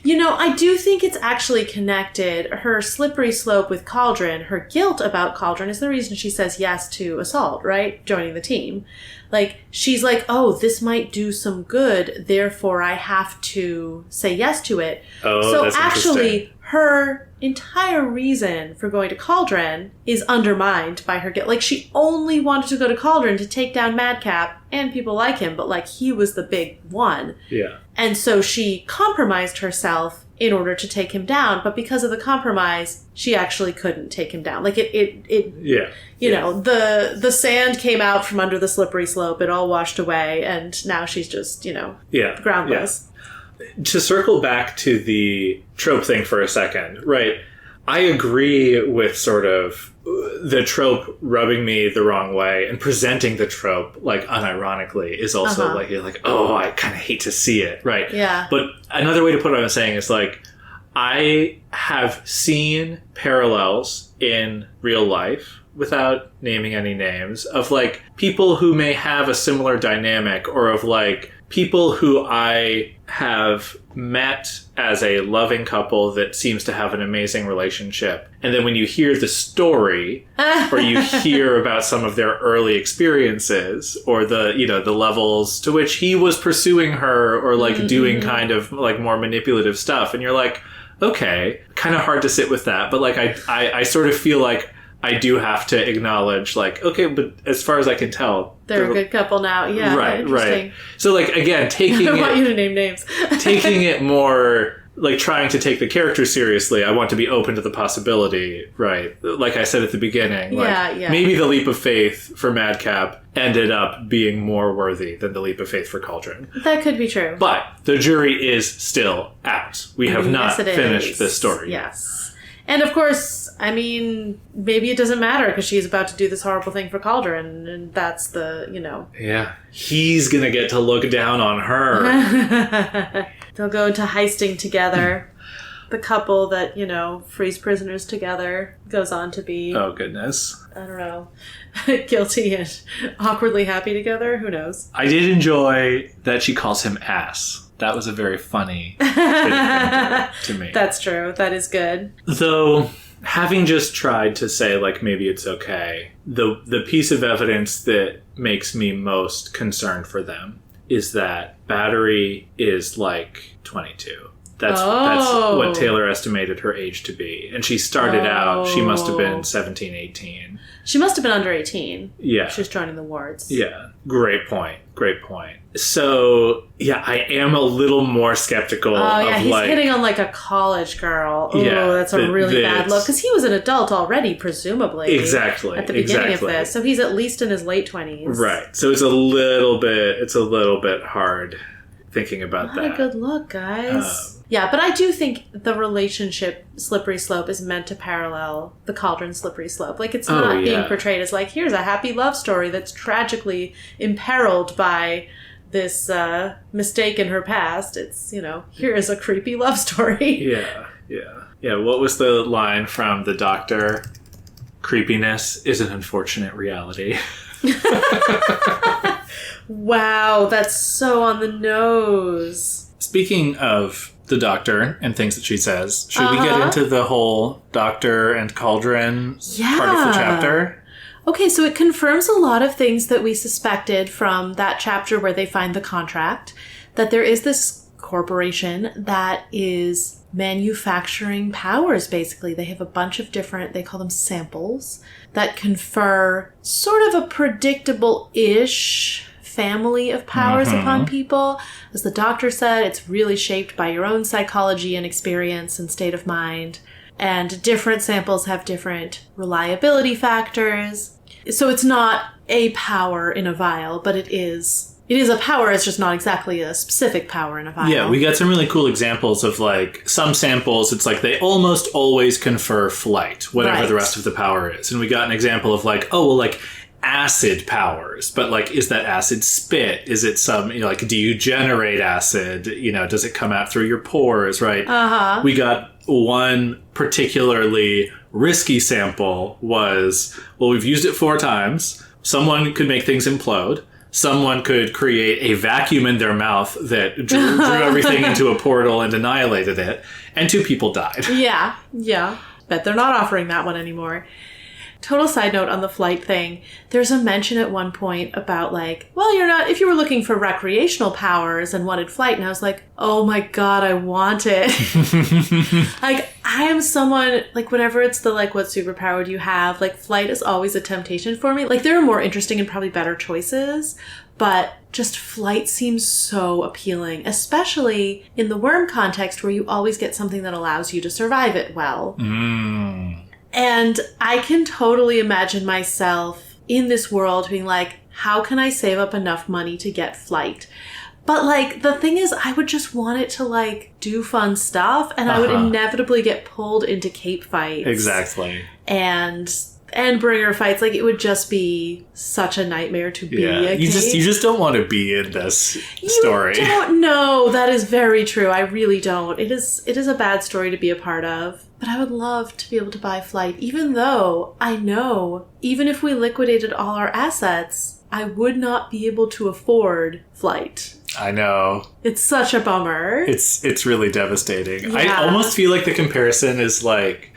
You know, I do think it's actually connected. Her slippery slope with Cauldron, her guilt about Cauldron, is the reason she says yes to Assault, right? Joining the team. Like, she's like, oh, this might do some good, therefore I have to say yes to it. Oh, so that's actually, her entire reason for going to Cauldron is undermined by her guilt. Like, she only wanted to go to Cauldron to take down Madcap and people like him, but, like, he was the big one. Yeah. And so she compromised herself in order to take him down, but because of the compromise, she actually couldn't take him down. Like, you know, the sand came out from under the slippery slope, it all washed away, and now she's just, you know, groundless. To circle back to the trope thing for a second, right? I agree with sort of the trope rubbing me the wrong way, and presenting the trope, like, unironically is also like, you're like, oh, I kind of hate to see it, right? Yeah. But another way to put what I'm saying is, like, I have seen parallels in real life, without naming any names, of, like, people who may have a similar dynamic, or of, like, people who I have met as a loving couple that seems to have an amazing relationship. And then when you hear the story, or you hear about some of their early experiences, or the, you know, the levels to which he was pursuing her, or like doing kind of like more manipulative stuff, and you're like, okay, kind of hard to sit with that. But like, I sort of feel like I do have to acknowledge, like, okay, but as far as I can tell, they're a good couple now. Yeah, right. So, like, again, taking I don't want you to name names. taking it more like trying to take the character seriously, I want to be open to the possibility, right? Like I said at the beginning, like maybe the leap of faith for Madcap ended up being more worthy than the leap of faith for Cauldron. That could be true. But the jury is still out. We have not finished this story. Yes. And of course, I mean, maybe it doesn't matter because she's about to do this horrible thing for Cauldron, and that's the, Yeah. He's gonna get to look down on her. They'll go into heisting together. The couple that, frees prisoners together goes on to be... Oh, goodness. I don't know. Guilty and awkwardly happy together. Who knows? I did enjoy that she calls him ass. That was a very funny bit to me. That's true. That is good. Though, having just tried to say, like, maybe it's okay, the piece of evidence that makes me most concerned for them is that Battery is, like, 22. That's what Tayl-or estimated her age to be. And she started out, she must have been 17, 18. She must have been under 18. Yeah. She was joining the wards. Yeah. Great point. So, yeah, I am a little more skeptical of, he's like... hitting on, like, a college girl. Oh, yeah, that's a really bad look. Because he was an adult already, presumably. Exactly. At the beginning of this. So he's at least in his late 20s. Right. So it's a little bit hard thinking about that. Not a good look, guys. Yeah, but I do think the relationship Slippery Slope is meant to parallel the Cauldron Slippery Slope. Like, it's not being portrayed as, like, here's a happy love story that's tragically imperiled by this mistake in her past. It's, here is a creepy love story. Yeah. What was the line from the doctor? Creepiness is an unfortunate reality. Wow, that's so on the nose. Speaking of the doctor and things that she says, should we get into the whole doctor and Cauldron part of the chapter? Okay, so it confirms a lot of things that we suspected from that chapter where they find the contract, that there is this corporation that is manufacturing powers, basically. They have a bunch of different, they call them samples, that confer sort of a predictable-ish family of powers upon people. As the doctor said, it's really shaped by your own psychology and experience and state of mind. And different samples have different reliability factors. So it's not a power in a vial, but it is a power. It's just not exactly a specific power in a vial. Yeah, we got some really cool examples of, like, some samples, it's like they almost always confer flight, whatever the rest of the power is. And we got an example of, like, acid powers, but, like, is that acid spit? Is it some, like, do you generate acid? Does it come out through your pores, right? We got one particularly risky sample was, we've used it 4 times. Someone could make things implode. Someone could create a vacuum in their mouth that drew everything into a portal and annihilated it. And 2 people died. Yeah. Bet they're not offering that one anymore. Total side note on the flight thing. There's a mention at one point about, like, if you were looking for recreational powers and wanted flight. And I was like, oh my God, I want it. Like, I am someone, like, whenever it's the, like, what superpower do you have? Like, flight is always a temptation for me. Like, there are more interesting and probably better choices, but just flight seems so appealing, especially in the worm context where you always get something that allows you to survive it well. And I can totally imagine myself in this world being like, how can I save up enough money to get flight? But, like, the thing is, I would just want it to, like, do fun stuff, and I would inevitably get pulled into cape fights. Exactly. And bringer fights. Like, it would just be such a nightmare to be a cape. You just don't want to be in this story. You don't know. That is very true. I really don't. It is a bad story to be a part of. But I would love to be able to buy flight, even though I know, even if we liquidated all our assets, I would not be able to afford flight. I know. It's such a bummer. It's really devastating. Yeah. I almost feel like the comparison is like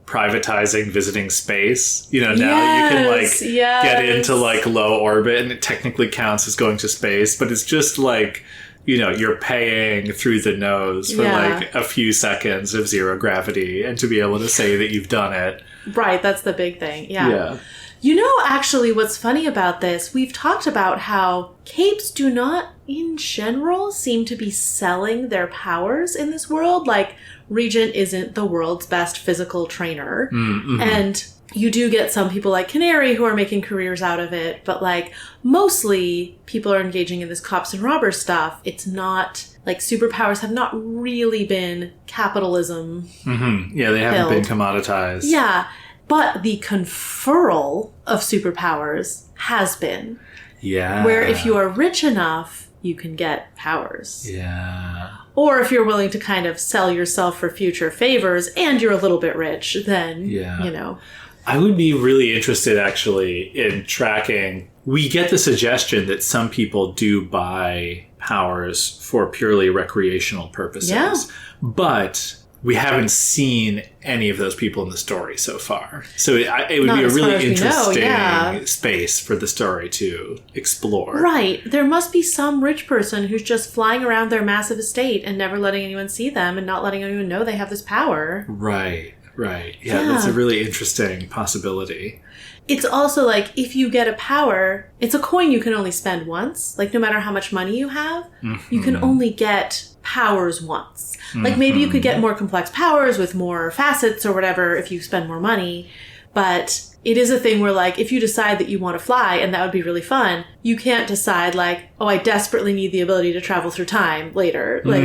privatizing visiting space. Now you can, like, get into, like, low orbit, and it technically counts as going to space, but it's just like, you're paying through the nose for like a few seconds of zero gravity, and to be able to say that you've done it. Right, that's the big thing. Yeah. You know, actually, what's funny about this, we've talked about how capes do not, in general, seem to be selling their powers in this world. Like, Regent isn't the world's best physical trainer. Mm-hmm. And you do get some people like Canary who are making careers out of it. But, like, mostly people are engaging in this cops and robbers stuff. It's not... Like, superpowers have not really been capitalism. Mm-hmm. Yeah, they haven't been commoditized. Yeah. But the conferral of superpowers has been. Yeah. Where if you are rich enough, you can get powers. Yeah. Or if you're willing to kind of sell yourself for future favors and you're a little bit rich, then, you know. I would be really interested, actually, in tracking. We get the suggestion that some people do buy powers for purely recreational purposes. Yeah. But we haven't seen any of those people in the story so far. So it would be a really interesting space for the story to explore. Right. There must be some rich person who's just flying around their massive estate and never letting anyone see them and not letting anyone know they have this power. Right. Yeah, that's a really interesting possibility. It's also like, if you get a power, it's a coin you can only spend once. Like, no matter how much money you have, you can only get powers once. Like, maybe you could get more complex powers with more facets or whatever if you spend more money. But it is a thing where, like, if you decide that you want to fly and that would be really fun, you can't decide, like, oh, I desperately need the ability to travel through time later. Like,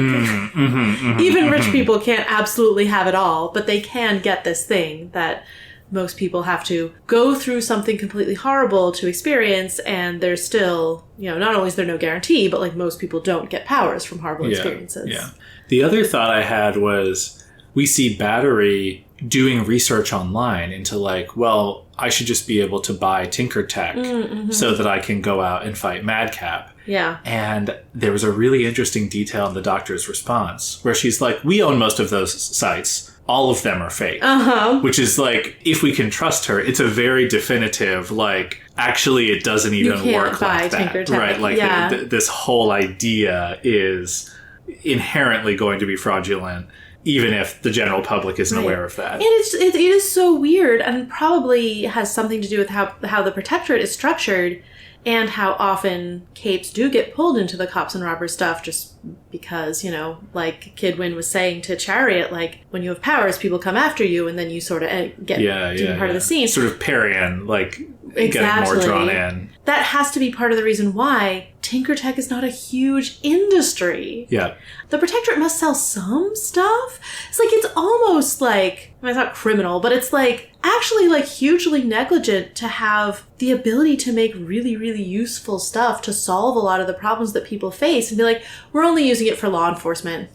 even rich people can't absolutely have it all, but they can get this thing that most people have to go through something completely horrible to experience, and there's still, you know, not only is there no guarantee, but, like, most people don't get powers from horrible experiences. Yeah. The other thought I had was, we see Battery doing research online into, like, well, I should just be able to buy Tinker Tech so that I can go out and fight Madcap. Yeah. And there was a really interesting detail in the doctor's response where she's like, we own most of those sites. All of them are fake. Which is like, if we can trust her, it's a very definitive, like, actually it doesn't even work like that. Tinker Tech. Right? Like, this whole idea is inherently going to be fraudulent, even if the general public isn't aware of that. And it is so weird, and probably has something to do with how the Protectorate is structured, and how often capes do get pulled into the cops and robbers stuff just because, you know, like Kidwin was saying to Chariot, like, when you have powers, people come after you, and then you sort of get part of the scene. Sort of parrying, like, getting more drawn in. That has to be part of the reason why Tinker Tech is not a huge industry. Yeah. The Protectorate must sell some stuff. It's like, it's almost like, I mean, it's not criminal, but it's like actually like hugely negligent to have the ability to make really, really useful stuff to solve a lot of the problems that people face and be like, we're only using it for law enforcement.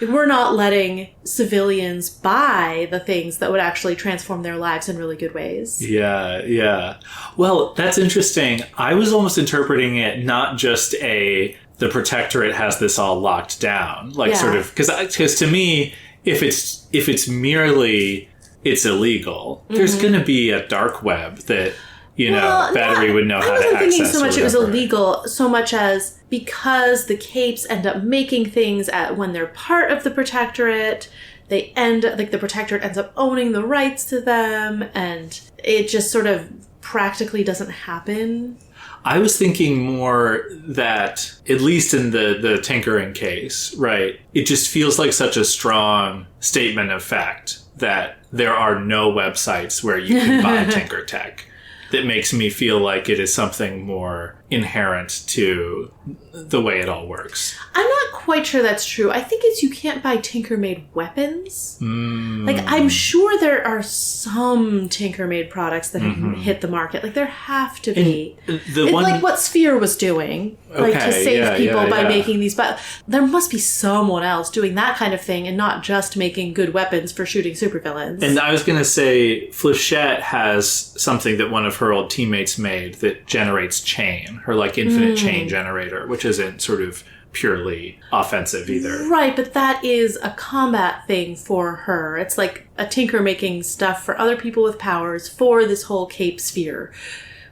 We're not letting civilians buy the things that would actually transform their lives in really good ways. Yeah. Well, that's interesting. I was almost interpreting it not just the Protectorate has this all locked down, like sort of, because to me, if it's merely it's illegal, there's going to be a dark web that, you know, Battery would know how to access. I wasn't thinking so much it was illegal, so much as because the capes end up making things when they're part of the Protectorate, the Protectorate ends up owning the rights to them, and it just sort of practically doesn't happen. I was thinking more that, at least in the tinkering case, right, it just feels like such a strong statement of fact that there are no websites where you can buy Tinker Tech. That makes me feel like it is something more inherent to the way it all works. I'm not quite sure that's true. I think it's you can't buy Tinker-made weapons. Like, I'm sure there are some Tinker-made products that have hit the market. Like, there have to be. Like what Sphere was doing, like, to save people by making these. But there must be someone else doing that kind of thing and not just making good weapons for shooting supervillains. And I was going to say, Fléchette has something that one of her old teammates made that generates chain, her, like, infinite chain generator, which isn't sort of purely offensive either. Right, but that is a combat thing for her. It's like a tinker making stuff for other people with powers for this whole cape sphere,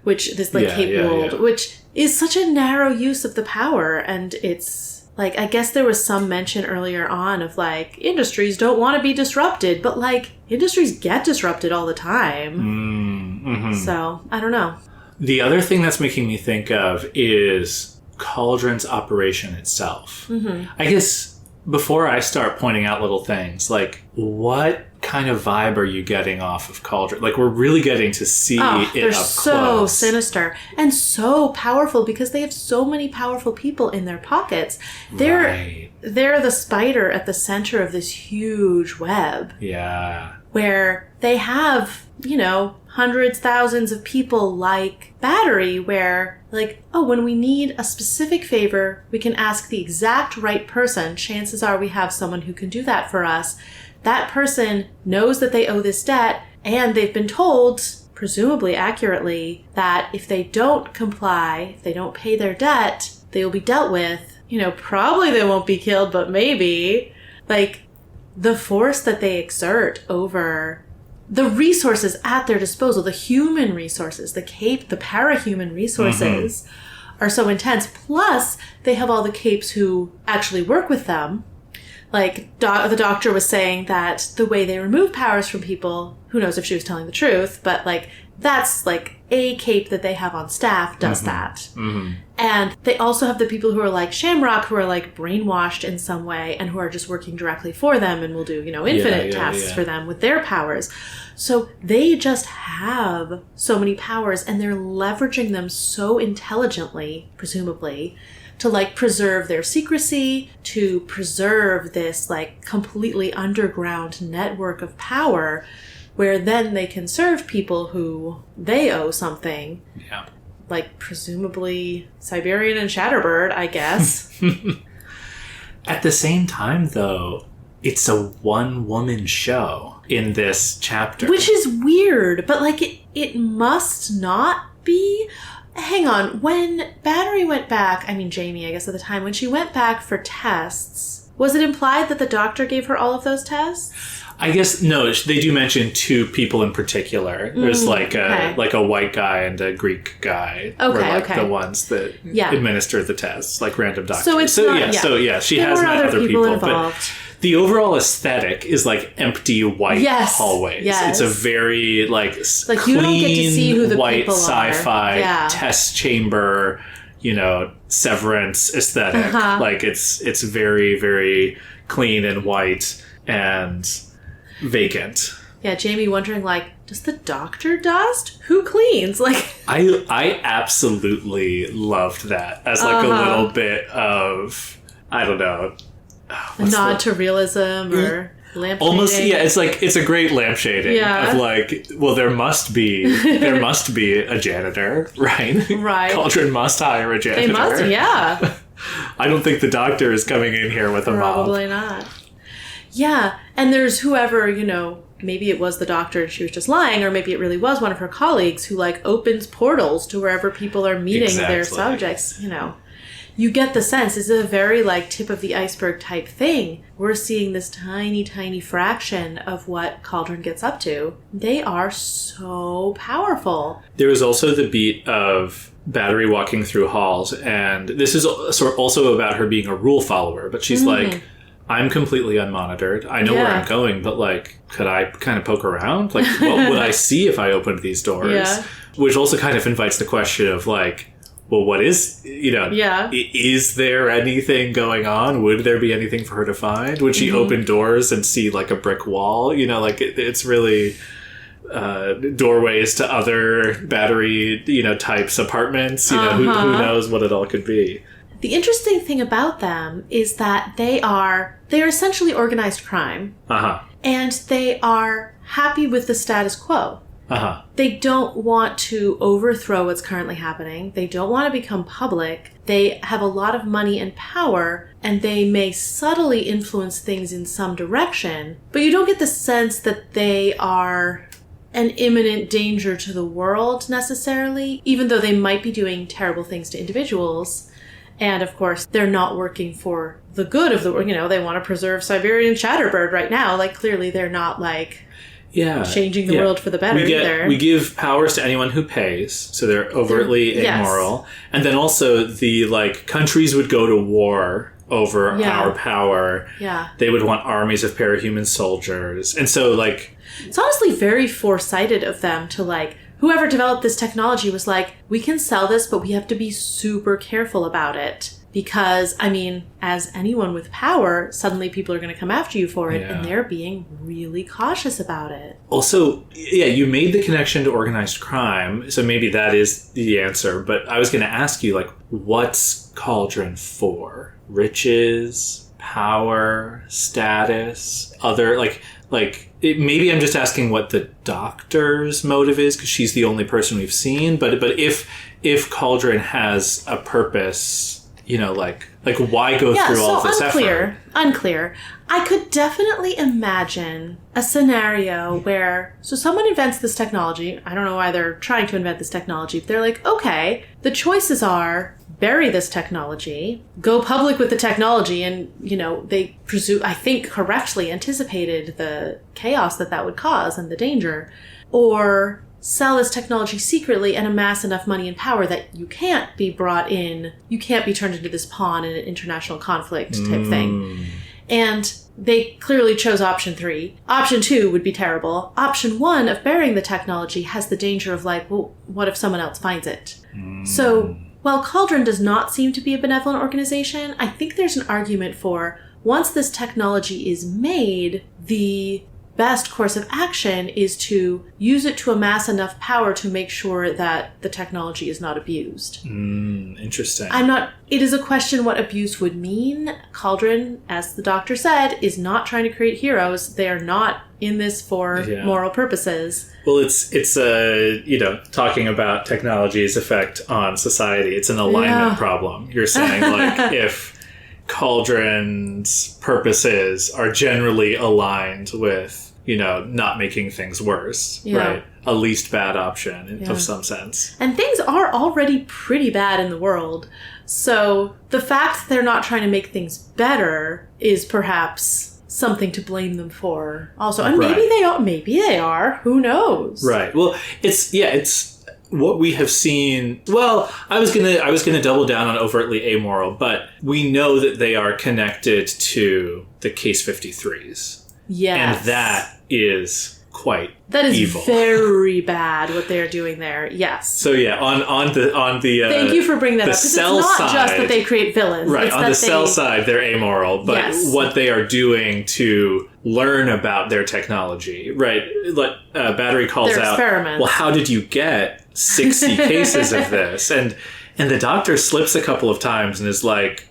which cape world, which is such a narrow use of the power. And it's like, I guess there was some mention earlier on of like, industries don't want to be disrupted, but like, industries get disrupted all the time. So, I don't know. The other thing that's making me think of is Cauldron's operation itself. I guess before I start pointing out little things, like, what kind of vibe are you getting off of Cauldron? Like, we're really getting to see it up they're close. so sinister and so powerful because they have so many powerful people in their pockets. They're the spider at the center of this huge web. Yeah. Where they have, hundreds, thousands of people like Battery, where, like, oh, when we need a specific favor, we can ask the exact right person. Chances are we have someone who can do that for us. That person knows that they owe this debt, and they've been told, presumably accurately, that if they don't comply, if they don't pay their debt, they will be dealt with. Probably they won't be killed, but maybe. Like, the force that they exert over the resources at their disposal, the human resources, the parahuman resources are so intense. Plus, they have all the capes who actually work with them. Like, the doctor was saying that the way they remove powers from people, who knows if she was telling the truth, but, like, that's, like, a cape that they have on staff does that. And they also have the people who are like Shamrock, who are, like, brainwashed in some way and who are just working directly for them and will do, infinite tasks for them with their powers. So they just have so many powers, and they're leveraging them so intelligently, presumably, to, like, preserve their secrecy, to preserve this, like, completely underground network of power where then they can serve people who they owe something. Yeah. Like, presumably Siberian and Shatterbird, I guess. At the same time, though, it's a one-woman show in this chapter. Which is weird, but, like, it must not be. Hang on. When Battery went back, Jamie, I guess at the time, when she went back for tests, was it implied that the doctor gave her all of those tests? I guess, no, they do mention two people in particular. There's like a white guy and a Greek guy. Okay, the ones that administer the tests, like random doctors. So it's she has met other people involved. But the overall aesthetic is like empty white hallways. Yes. It's a very like you clean don't get to see who the white people sci-fi are. test chamber, Severance aesthetic. Like it's very, very clean and white and vacant. Yeah, Jamie wondering, like, does the doctor dust? Who cleans? Like, I absolutely loved that as like a little bit of, I don't know, a nod to realism or lampshading. Almost, it's a great lampshading of like, well, there must be a janitor, right? Right. Cauldron must hire a janitor. They must, yeah. I don't think the doctor is coming in here with a mop. Probably not. Yeah, and there's whoever, maybe it was the doctor and she was just lying, or maybe it really was one of her colleagues who, like, opens portals to wherever people are meeting their subjects, You get the sense it's a very, like, tip of the iceberg type thing. We're seeing this tiny, tiny fraction of what Cauldron gets up to. They are so powerful. There was also the beat of Battery walking through halls, and this is also about her being a rule follower, but she's like, I'm completely unmonitored. I know where I'm going, but, like, could I kind of poke around? Like, what would I see if I opened these doors? Yeah. Which also kind of invites the question of, like, well, what is, is there anything going on? Would there be anything for her to find? Would she open doors and see, like, a brick wall? It's really doorways to other Battery, types apartments. Who knows what it all could be. The interesting thing about them is that they're essentially organized crime. And they are happy with the status quo. They don't want to overthrow what's currently happening. They don't want to become public. They have a lot of money and power, and they may subtly influence things in some direction, but you don't get the sense that they are an imminent danger to the world necessarily, even though they might be doing terrible things to individuals. And, of course, they're not working for the good of the world. They want to preserve Siberian Shatterbird right now. Like, clearly they're not, like, changing the world for the better either. We give powers to anyone who pays, so they're overtly immoral. And then also the, like, countries would go to war over our power. Yeah. They would want armies of parahuman soldiers. And so, like... It's honestly very foresighted of them to, like, whoever developed this technology was like, we can sell this, but we have to be super careful about it. Because, I mean, as anyone with power, suddenly people are going to come after you for it, and they're being really cautious about it. Also, yeah, you made the connection to organized crime, so maybe that is the answer. But I was going to ask you, like, what's Cauldron for? Riches, power, status, other, maybe I'm just asking what the doctor's motive is, because she's the only person we've seen. But if Cauldron has a purpose... why go through all this effort? Unclear. I could definitely imagine a scenario where, so someone invents this technology. I don't know why they're trying to invent this technology, but they're like, okay, the choices are bury this technology, go public with the technology, and, they I think correctly anticipated the chaos that would cause and the danger, or sell this technology secretly and amass enough money and power that you can't be brought in, you can't be turned into this pawn in an international conflict type thing. And they clearly chose option 3. Option 2 would be terrible. Option 1 of burying the technology has the danger of well, what if someone else finds it? So while Cauldron does not seem to be a benevolent organization, I think there's an argument for once this technology is made, the best course of action is to use it to amass enough power to make sure that the technology is not abused. Interesting. It is a question what abuse would mean. Cauldron, as the doctor said, is not trying to create heroes. They are not in this for moral purposes. Well, it's talking about technology's effect on society. It's an alignment problem. You're saying, if Cauldron's purposes are generally aligned with, not making things worse, right? A least bad option of some sense. And things are already pretty bad in the world. So the fact they're not trying to make things better is perhaps something to blame them for also. And maybe they are. Who knows? Right. Well, it's what we have seen. Well, I was gonna double down on overtly amoral, but we know that they are connected to the Case 53s. Yes. And that is quite evil. Very bad what they're doing there. Yes. So on the thank you for bringing that up, because it's not just that they create villains. Right. It's on the cell side, they're amoral, but what they are doing to learn about their technology, right? Battery calls out, well, how did you get 60 cases of this? And the doctor slips a couple of times and is like,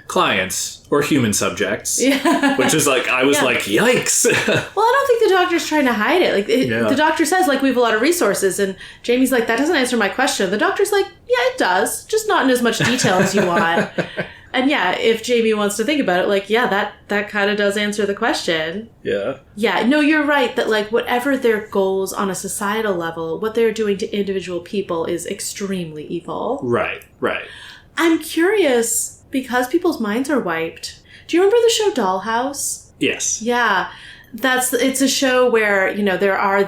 clients or human subjects, which is I was like, yikes. Well, I don't think the doctor's trying to hide it. The doctor says, we have a lot of resources, and Jamie's like, that doesn't answer my question. The doctor's like, yeah, it does, just not in as much detail as you want. And if Jamie wants to think about it, that kind of does answer the question. Yeah. Yeah, no, you're right that whatever their goals on a societal level, what they're doing to individual people is extremely evil. Right. I'm curious, because people's minds are wiped. Do you remember the show Dollhouse? Yes. Yeah. It's a show where, there are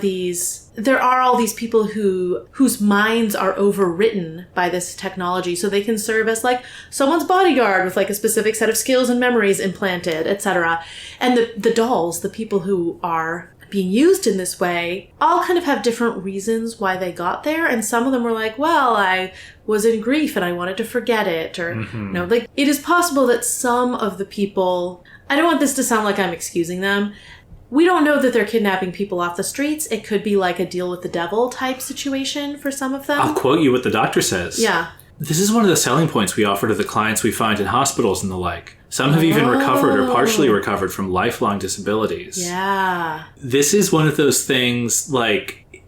all these people whose minds are overwritten by this technology, so they can serve as someone's bodyguard with a specific set of skills and memories implanted, etc. And the dolls, the people who are being used in this way, all kind of have different reasons why they got there. And some of them were I was in grief and I wanted to forget it. Or, it is possible that some of the people, I don't want this to sound like I'm excusing them. We don't know that they're kidnapping people off the streets. It could be a deal with the devil type situation for some of them. I'll quote you what the doctor says. Yeah. This is one of the selling points we offer to the clients we find in hospitals and the like. Some have even recovered or partially recovered from lifelong disabilities. Yeah. This is one of those things,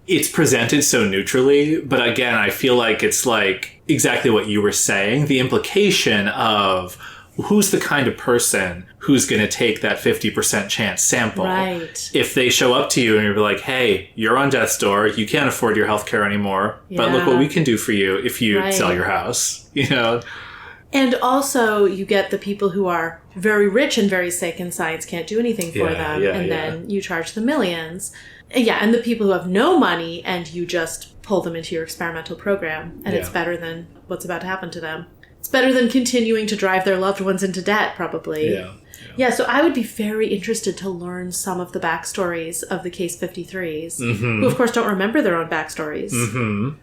it's presented so neutrally, but again, I feel like it's exactly what you were saying. The implication of who's the kind of person who's going to take that 50% chance sample. Right. If they show up to you and you're like, hey, you're on death's door, you can't afford your health care anymore, but look what we can do for you if you sell your house, And also, you get the people who are very rich and very sick and science can't do anything for them, then you charge them millions. And the people who have no money and you just pull them into your experimental program, and it's better than what's about to happen to them. It's better than continuing to drive their loved ones into debt, probably. Yeah. Yeah, so I would be very interested to learn some of the backstories of the Case 53s, who of course don't remember their own backstories.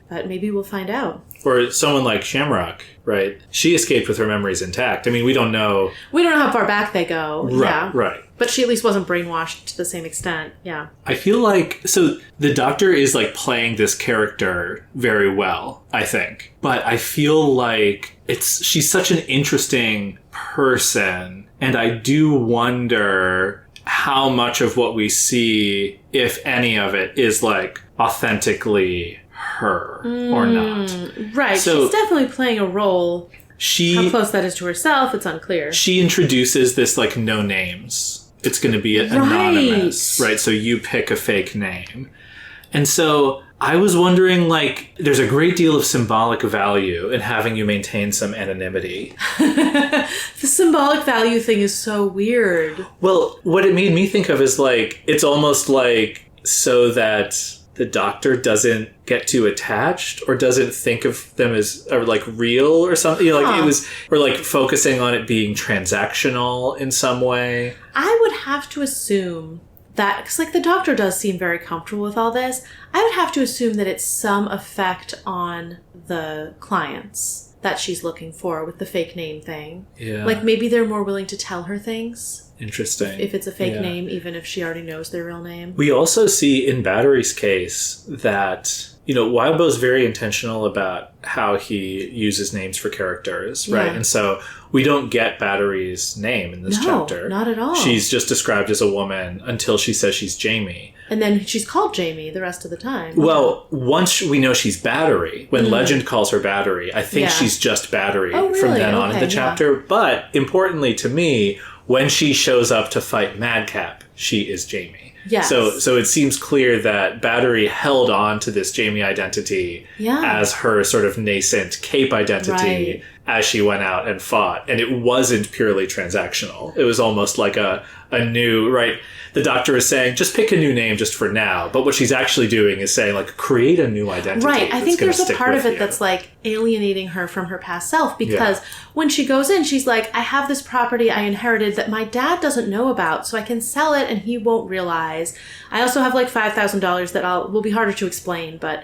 But maybe we'll find out. Or someone like Shamrock, right? She escaped with her memories intact. I mean, we don't know. We don't know how far back they go. Right, right. But she at least wasn't brainwashed to the same extent. Yeah. I feel like, so the Doctor is like playing this character very well, I think. But I feel like she's such an interesting person. And I do wonder how much of what we see, if any of it, is like authentically her or not. Right. So, she's definitely playing a role. How close that is to herself, it's unclear. She introduces this like no names. It's going to be anonymous, right? So you pick a fake name. And so I was wondering, like, there's a great deal of symbolic value in having you maintain some anonymity. The symbolic value thing is so weird. Well, what it made me think of is like, it's almost like so that the Doctor doesn't get too attached or doesn't think of them as like real or something. You know, like it was, or like focusing on it being transactional in some way. I would have to assume that, because like the Doctor does seem very comfortable with all this, I would have to assume that it's some effect on the clients that she's looking for with the fake name thing. Yeah. Like maybe they're more willing to tell her things. Interesting. If it's a fake name, even if she already knows their real name. We also see in Battery's case that, you know, Wildbow's very intentional about how he uses names for characters, right? And so we don't get Battery's name in this chapter. Not at all. She's just described as a woman until she says she's Jamie. And then she's called Jamie the rest of the time. Well, once we know she's Battery, when Legend calls her Battery, I think she's just Battery from then on in the chapter. But importantly to me, when she shows up to fight Madcap, she is Jamie. Yes. So it seems clear that Battery held on to this Jamie identity as her sort of nascent cape identity as she went out and fought. And it wasn't purely transactional. It was almost like a new, right? The Doctor is saying, just pick a new name just for now. But what she's actually doing is saying, like, create a new identity. Right. I think there's a part of it that's like alienating her from her past self, because when she goes in, she's like, I have this property I inherited that my dad doesn't know about, so I can sell it and he won't realize. I also have like $5,000 that will be harder to explain, but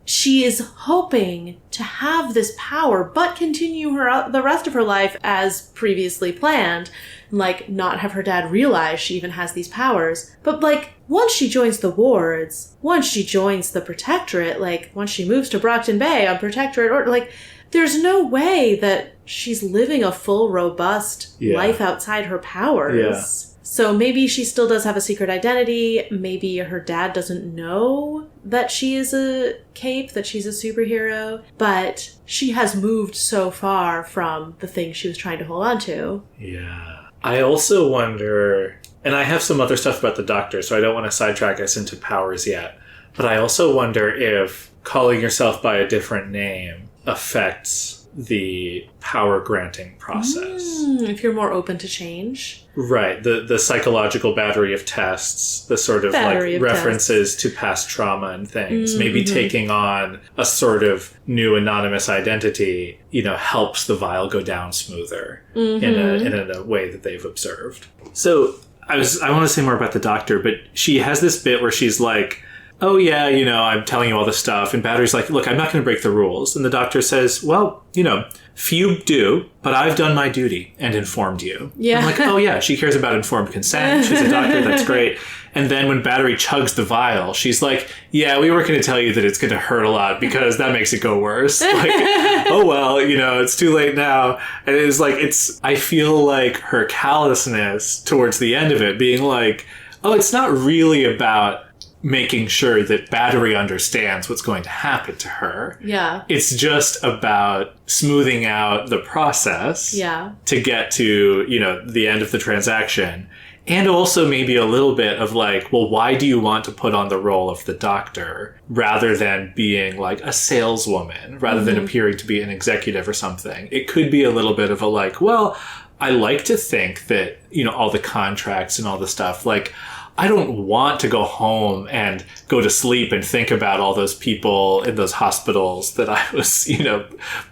she is hoping to have this power, but continue the rest of her life as previously planned. Like, not have her dad realize she even has these powers. But, like, once she joins the wards, once she joins the Protectorate, like, once she moves to Brockton Bay on Protectorate, or, like, there's no way that she's living a full, robust life outside her powers. Yeah. So maybe she still does have a secret identity. Maybe her dad doesn't know that she is a cape, that she's a superhero. But she has moved so far from the thing she was trying to hold on to. Yeah. I also wonder, and I have some other stuff about the Doctor, so I don't want to sidetrack us into powers yet, but I also wonder if calling yourself by a different name affects the power granting process. If you're more open to change. Right. The psychological battery of tests, the sort of like references to past trauma and things. Maybe taking on a sort of new anonymous identity, you know, helps the vial go down smoother in a way that they've observed. So I want to say more about the Doctor, but she has this bit where she's like, oh yeah, you know, I'm telling you all this stuff. And Battery's like, look, I'm not going to break the rules. And the Doctor says, well, you know, few do, but I've done my duty and informed you. Yeah. I'm like, oh yeah, she cares about informed consent. She's a doctor. That's great. And then when Battery chugs the vial, she's like, yeah, we weren't going to tell you that it's going to hurt a lot because that makes it go worse. Like, oh well, you know, it's too late now. And it's like, I feel like her callousness towards the end of it being like, oh, it's not really about making sure that Battery understands what's going to happen to her. Yeah. It's just about smoothing out the process to get to, you know, the end of the transaction. And also maybe a little bit of like, well, why do you want to put on the role of the Doctor rather than being like a saleswoman, rather than appearing to be an executive or something? It could be a little bit of a like, well, I like to think that, you know, all the contracts and all the stuff, like, I don't want to go home and go to sleep and think about all those people in those hospitals that I was,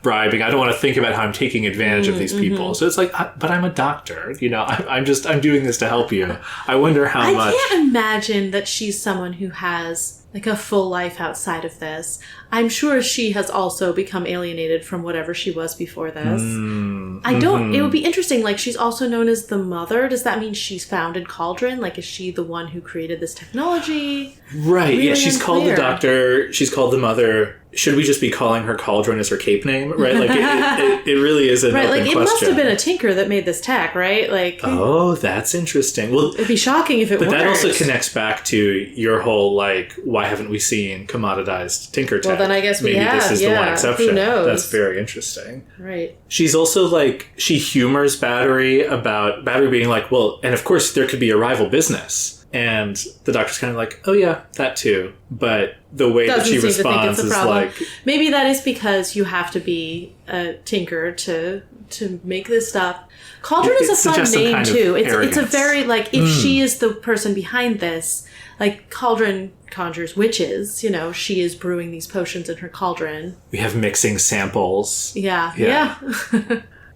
bribing. I don't want to think about how I'm taking advantage of these people. So it's like, but I'm a doctor, I'm doing this to help you. I wonder how much. I can't imagine that she's someone who has like a full life outside of this. I'm sure she has also become alienated from whatever she was before this. It would be interesting. Like, she's also known as the mother. Does that mean she's founded Cauldron? Like, is she the one who created this technology? Right. Really she's called the doctor. She's called the mother. Should we just be calling her Cauldron as her cape name? Right. Like, it really is an open question. It must have been a tinker that made this tech, right? Like, oh, that's interesting. Well, it'd be shocking if it but weren't. That also connects back to your whole, like, why haven't we seen commoditized tinker tech? Well, then I guess we Maybe have. This is the one exception. Who knows? That's very interesting. Right. She's also like, she humors Battery about Battery being like, well, and of course there could be a rival business. And the doctor's kind of like, oh yeah, that too. But the way that she responds is like... Maybe that is because you have to be a tinker to make this stuff. Cauldron is a fun name too. It's a very, like, if she is the person behind this, like, Cauldron conjures witches, she is brewing these potions in her cauldron. We have mixing samples. Yeah.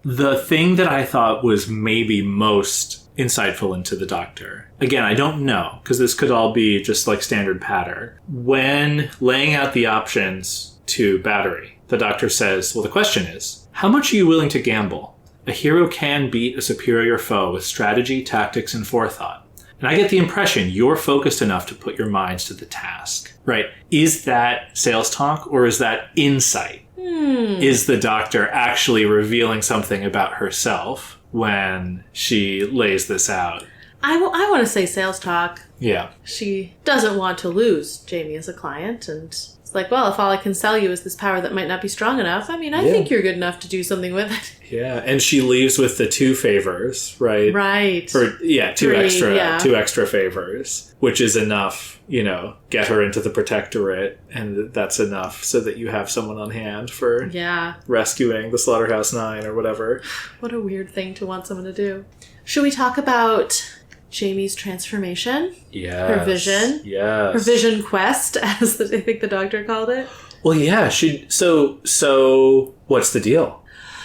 The thing that I thought was maybe most insightful into the doctor, again, I don't know, because this could all be just like standard patter. When laying out the options to Battery, the doctor says, well, the question is, how much are you willing to gamble? A hero can beat a superior foe with strategy, tactics, and forethought. And I get the impression you're focused enough to put your minds to the task, right? Is that sales talk or is that insight? Is the doctor actually revealing something about herself when she lays this out? I want to say sales talk. Yeah. She doesn't want to lose Jamie as a client, and it's like, well, if all I can sell you is this power that might not be strong enough, I think you're good enough to do something with it. Yeah, and she leaves with the 2 favors, right? Right. Or, two extra favors, which is enough, get her into the Protectorate, and that's enough so that you have someone on hand for rescuing the Slaughterhouse 9 or whatever. What a weird thing to want someone to do. Should we talk about Jamie's transformation? Yes. Her vision? Yes. Her vision quest, as I think the doctor called it? Well, yeah. So what's the deal?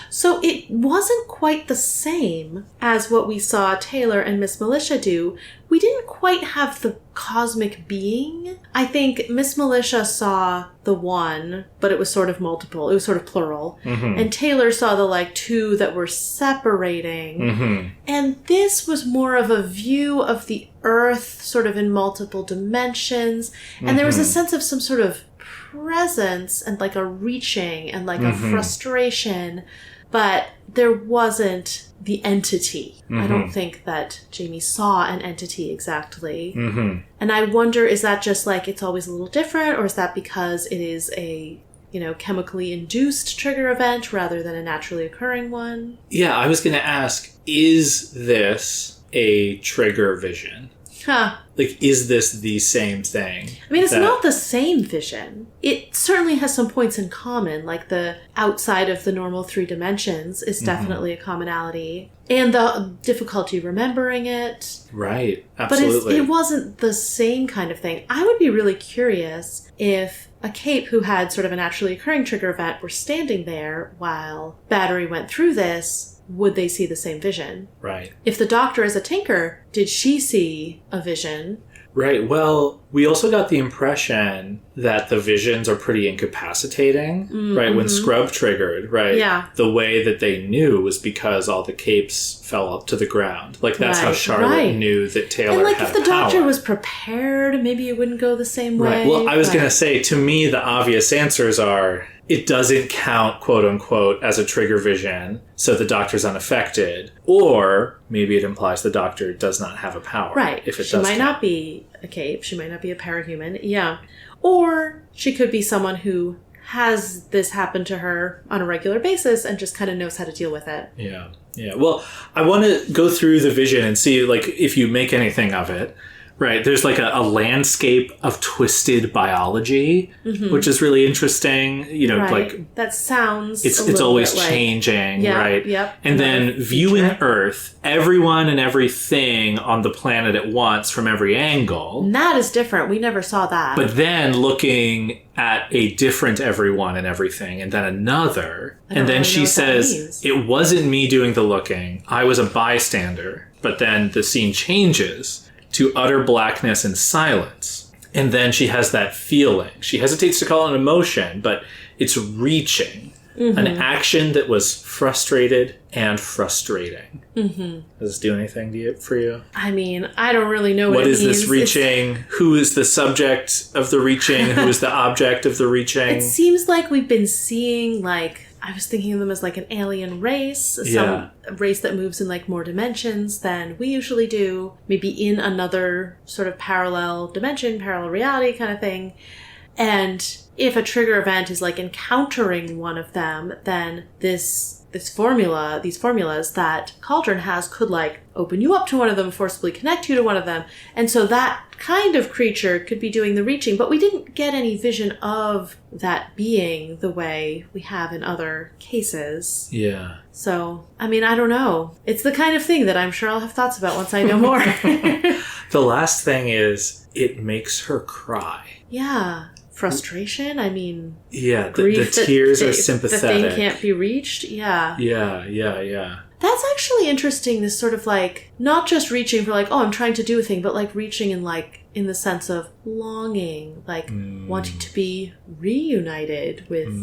So it wasn't quite the same as what we saw Tayl-or and Miss Militia do. We didn't quite have the cosmic being. I think Miss Militia saw the one, but it was sort of multiple. It was sort of plural. Mm-hmm. And Tayl-or saw the 2 that were separating. Mm-hmm. And this was more of a view of the Earth sort of in multiple dimensions. And there was a sense of some sort of presence and a reaching and a frustration. But there wasn't the entity. Mm-hmm. I don't think that Jamie saw an entity exactly. Mm-hmm. And I wonder, is that just it's always a little different, or is that because it is a, chemically induced trigger event rather than a naturally occurring one? Yeah, I was going to ask, is this a trigger vision? Huh. Is this the same thing? I mean, it's not the same vision. It certainly has some points in common, like the outside of the normal 3 dimensions is definitely a commonality. And the difficulty remembering it. Right, absolutely. But it wasn't the same kind of thing. I would be really curious if a cape who had sort of a naturally occurring trigger event were standing there while Battery went through this. Would they see the same vision? Right. If the doctor is a tinker, did she see a vision? Right. Well, we also got the impression that the visions are pretty incapacitating, right? When Scrub triggered, right? Yeah. The way that they knew was because all the capes fell up to the ground. That's how Charlotte knew that Tayl-or had if the doctor was prepared, maybe it wouldn't go the same way. Right. Well, I was going to say, to me, the obvious answers are... it doesn't count, quote unquote, as a trigger vision, so the doctor's unaffected. Or maybe it implies the doctor does not have a power. Right. If it she might not be a cape. She might not be a parahuman. Yeah. Or she could be someone who has this happen to her on a regular basis and just kind of knows how to deal with it. Yeah. Yeah. Well, I want to go through the vision and see, if you make anything of it. Right. There's like a landscape of twisted biology, which is really interesting. You know, like that sounds it's always changing, right? Yep. And then viewing Earth, everyone and everything on the planet at once from every angle. And that is different. We never saw that. But then looking at a different everyone and everything, and then another. And then she says, it wasn't me doing the looking. I was a bystander. But then the scene changes to utter blackness and silence. And then she has that feeling. She hesitates to call it an emotion, but it's reaching. An action that was frustrated and frustrating. Does this do anything for you? I mean, I don't really know what it means. What is this reaching? Who is the subject of the reaching? Who is the object of the reaching? It seems like we've been seeing, like, I was thinking of them as like an alien race, some race that moves in like more dimensions than we usually do, maybe in another sort of parallel dimension, parallel reality kind of thing. And if a trigger event is like encountering one of them, then these formulas that Cauldron has could like open you up to one of them, forcibly connect you to one of them. And so that kind of creature could be doing the reaching, but we didn't get any vision of that being the way we have in other cases. Yeah. So, I mean, I don't know. It's the kind of thing that I'm sure I'll have thoughts about once I know more. The last thing is, it makes her cry. Yeah. Frustration, I mean... Yeah, the tears are sympathetic. The thing can't be reached, yeah. Yeah. That's actually interesting, this sort of like, not just reaching for like, oh, I'm trying to do a thing, but like reaching in like, in the sense of longing, like wanting to be reunited with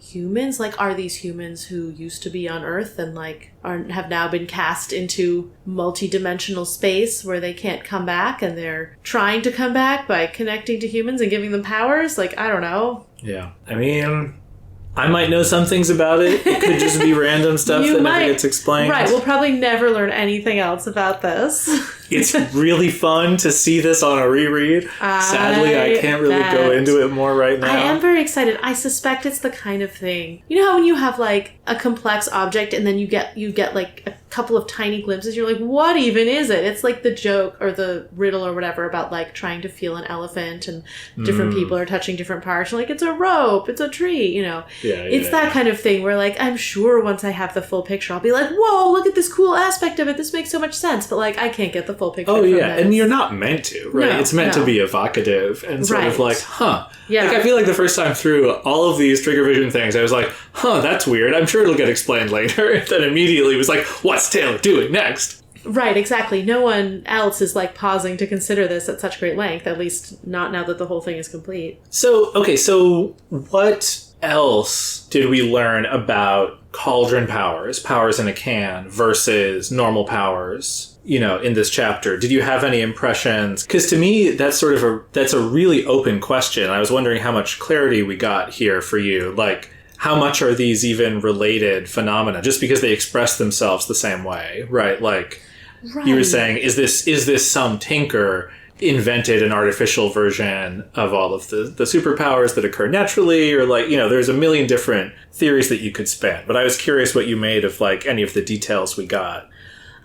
humans. Like, are these humans who used to be on Earth and like have now been cast into multi-dimensional space where they can't come back, and they're trying to come back by connecting to humans and giving them powers? Like, I don't know. Yeah. I mean, I might know some things about it. It could just be random stuff that never gets explained. Right, we'll probably never learn anything else about this. It's really fun to see this on a reread. Sadly, I can't really go into it more right now. I am very excited. I suspect it's the kind of thing... You know how when you have, like, a complex object and then you get like, a couple of tiny glimpses, you're like, what even is it? It's like the joke or the riddle or whatever about, like, trying to feel an elephant and different people are touching different parts. You're like, it's a rope, it's a tree, you know? It's that kind of thing where, like, I'm sure once I have the full picture, I'll be like, whoa, look at this cool aspect of it. This makes so much sense. But, like, I can't get the full picture. Oh, yeah. And you're not meant to, right? No, it's meant to be evocative and sort of like, huh. Yeah. Like, I feel like the first time through all of these trigger vision things, I was like, huh, that's weird. I'm sure it'll get explained later. And then immediately was like, what's Tayl-or doing next? Right, exactly. No one else is, like, pausing to consider this at such great length, at least not now that the whole thing is complete. So, okay, so what else did we learn about Cauldron powers in a can, versus normal powers, you know, in this chapter? Did you have any impressions? Because to me, that's a really open question. I was wondering how much clarity we got here for you. Like, how much are these even related phenomena? Just because they express themselves the same way, right? Like, you were saying, is this some tinker invented an artificial version of all of the superpowers that occur naturally? Or, like, you know, there's a million different theories that you could spin. But I was curious what you made of, like, any of the details we got.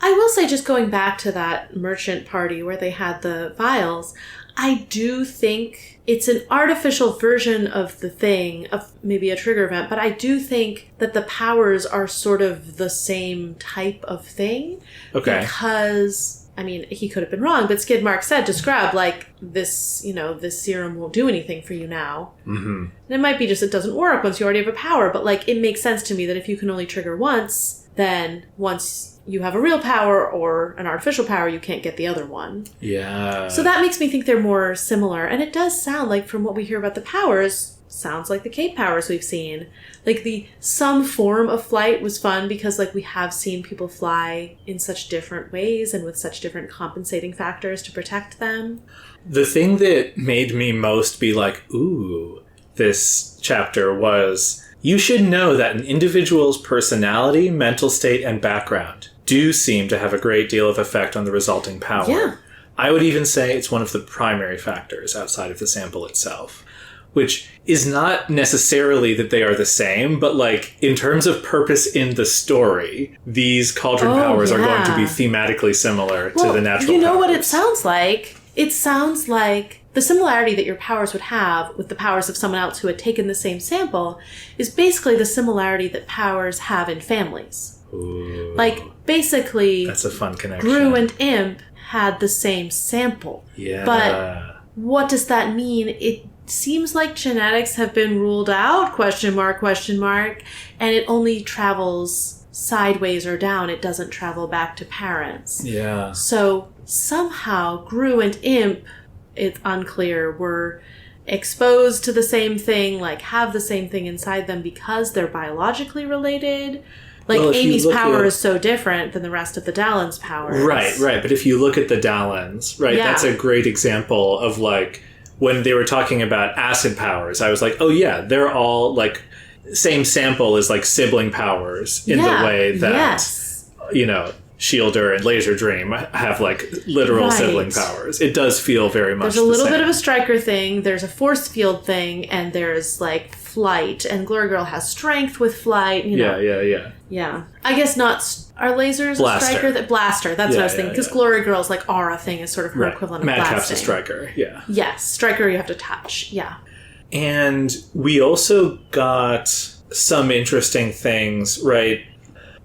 I will say, just going back to that merchant party where they had the vials, I do think it's an artificial version of the thing, of maybe a trigger event, but I do think that the powers are sort of the same type of thing. Okay. Because, I mean, he could have been wrong, but Skid Mark said to Scrub, like, this, you know, this serum won't do anything for you now. Mm-hmm. And it might be just it doesn't work once you already have a power, but, like, it makes sense to me that if you can only trigger once, then once you have a real power or an artificial power, you can't get the other one. Yeah. So that makes me think they're more similar. And it does sound like, from what we hear about the powers, sounds like the cape powers we've seen. Like, some form of flight was fun because, like, we have seen people fly in such different ways and with such different compensating factors to protect them. The thing that made me most be like, ooh, this chapter was, you should know that an individual's personality, mental state, and background do seem to have a great deal of effect on the resulting power. Yeah. I would even say it's one of the primary factors outside of the sample itself, which is not necessarily that they are the same, but, like, in terms of purpose in the story, these Cauldron powers are going to be thematically similar to the natural powers. You know what it sounds like? it sounds like the similarity that your powers would have with the powers of someone else who had taken the same sample is basically the similarity that powers have in families. Ooh. Like, basically, That's a fun connection. Gru and Imp had the same sample. Yeah. But what does that mean? It seems like genetics have been ruled out, question mark, and it only travels sideways or down. It doesn't travel back to parents. Yeah. So somehow Gru and Imp, it's unclear, were exposed to the same thing, like have the same thing inside them because they're biologically related. Like, well, Amy's power is so different than the rest of the Dallins' powers. Right. But if you look at the Dallins, right, that's a great example of, like, when they were talking about acid powers, I was like, oh, yeah, they're all, like, same sample as, like, sibling powers in the way that, you know, Shielder and Laser Dream have, like, literal sibling powers. It does feel very much There's a little bit of a striker thing, there's a force field thing, and there's, like, flight, and Glory Girl has strength with flight, you know. Yeah. I guess not... Are lasers a striker? Blaster, that's what I was thinking. Because Glory Girl's, like, aura thing is sort of her equivalent of blasting. Madcap's a striker, yeah. Yes, striker you have to touch, yeah. And we also got some interesting things, right?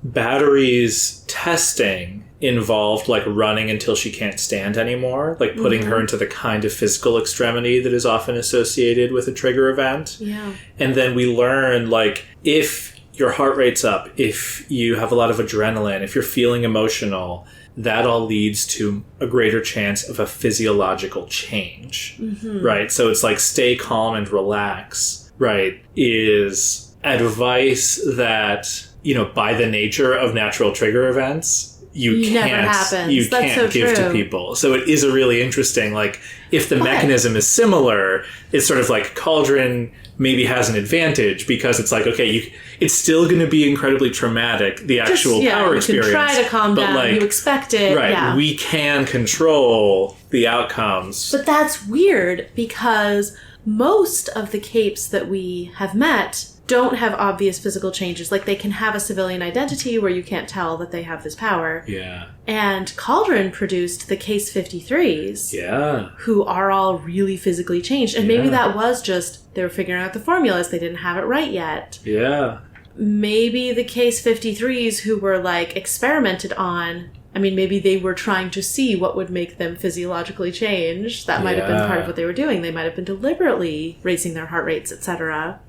Battery's testing involved, like, running until she can't stand anymore, like putting her into the kind of physical extremity that is often associated with a trigger event. Yeah. And then we learn, like, if your heart rate's up, if you have a lot of adrenaline, if you're feeling emotional, that all leads to a greater chance of a physiological change, right? So it's like stay calm and relax, right, is advice that, you know, by the nature of natural trigger events, you can't give to people. So it is a really interesting, like, if the mechanism is similar, it's sort of like Cauldron maybe has an advantage because it's like, okay, it's still going to be incredibly traumatic, the actual power experience. You can try to calm down, like, you expect it. Right, we can control the outcomes. But that's weird because most of the capes that we have met don't have obvious physical changes. Like, they can have a civilian identity where you can't tell that they have this power. Yeah. And Cauldron produced the Case 53s. Yeah. Who are all really physically changed. And maybe that was just, they were figuring out the formulas. They didn't have it right yet. Yeah. Maybe the Case 53s who were, like, experimented on, I mean, maybe they were trying to see what would make them physiologically change. That might have been part of what they were doing. They might have been deliberately raising their heart rates, etc.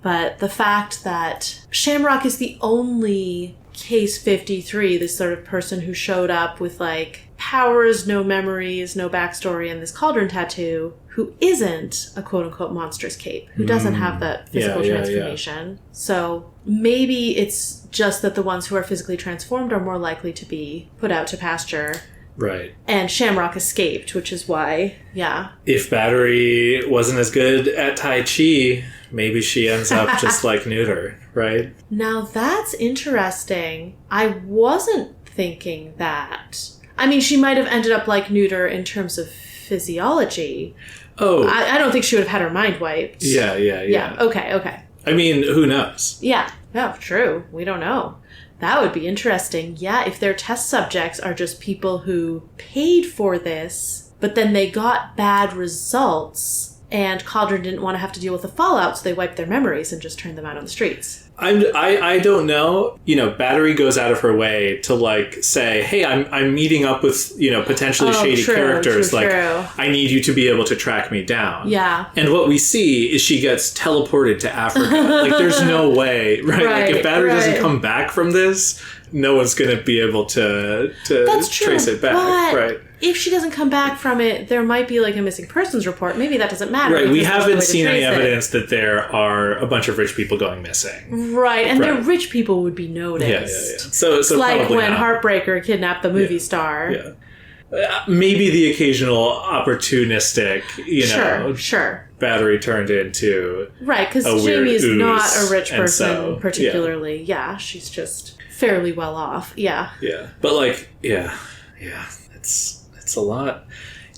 But the fact that Shamrock is the only Case 53, this sort of person who showed up with, like, powers, no memories, no backstory, and this Cauldron tattoo, who isn't a quote-unquote monstrous cape, who doesn't have that physical transformation. So maybe it's just that the ones who are physically transformed are more likely to be put out to pasture. Right. And Shamrock escaped, which is why, if Battery wasn't as good at Tai Chi, maybe she ends up just like Neuter, right? Now that's interesting. I wasn't thinking that. I mean, she might have ended up like Neuter in terms of physiology. Oh. I don't think she would have had her mind wiped. Yeah. Okay. I mean, who knows? Yeah. No, true. We don't know. That would be interesting. Yeah, if their test subjects are just people who paid for this, but then they got bad results, and Cauldron didn't want to have to deal with the fallout, so they wiped their memories and just turned them out on the streets. I don't know. You know, Battery goes out of her way to, like, say, hey, I'm meeting up with, you know, potentially shady characters. True. I need you to be able to track me down. Yeah. And what we see is she gets teleported to Africa. Like, there's no way, right? Like, if Battery doesn't come back from this, no one's going to be able to trace it back. But right. If she doesn't come back from it, there might be, like, a missing persons report. Maybe that doesn't matter. Right, we haven't seen any evidence that there are a bunch of rich people going missing. Right, and their rich people would be noticed. Yeah. So it's like when not. Heartbreaker kidnapped the movie star. Yeah. Maybe the occasional opportunistic, you know, sure. Battery turned into right, because Jamie is not a rich person particularly. Yeah, she's just fairly well off. Yeah. But, like, it's a lot.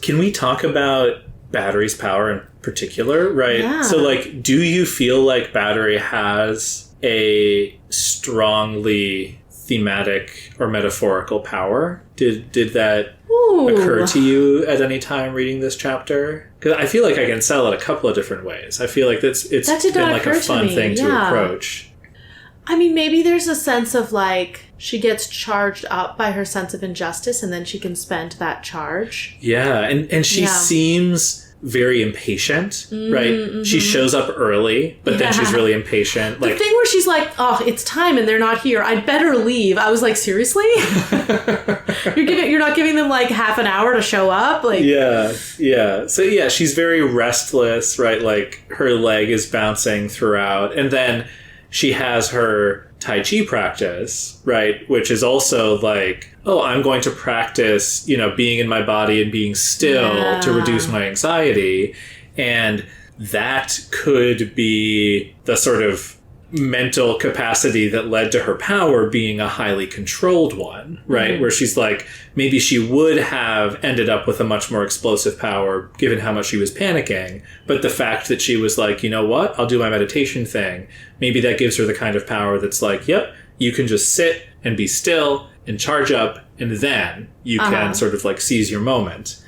Can we talk about Battery's power in particular, right? Yeah. So, like, do you feel like Battery has a strongly thematic or metaphorical power. Did that Ooh. occur to you at any time reading this chapter? Because I feel like I can sell it a couple of different ways. I feel like it's been like a fun thing to approach. I mean, maybe there's a sense of like she gets charged up by her sense of injustice and then she can spend that charge. Yeah, and she seems very impatient, right? Mm-hmm. She shows up early, but then she's really impatient. The thing where she's like, oh, it's time and they're not here. I'd better leave. I was like, seriously? You're not giving them like half an hour to show up? Like, yeah. So yeah, she's very restless, right? Like her leg is bouncing throughout. And then she has her Tai Chi practice, right? Which is also like, oh, I'm going to practice, being in my body and being still to reduce my anxiety. And that could be the sort of mental capacity that led to her power being a highly controlled one, right? Where she's like, maybe she would have ended up with a much more explosive power given how much she was panicking. But the fact that she was like, you know what, I'll do my meditation thing. Maybe that gives her the kind of power that's like, yep, you can just sit and be still and charge up, and then you can sort of like seize your moment.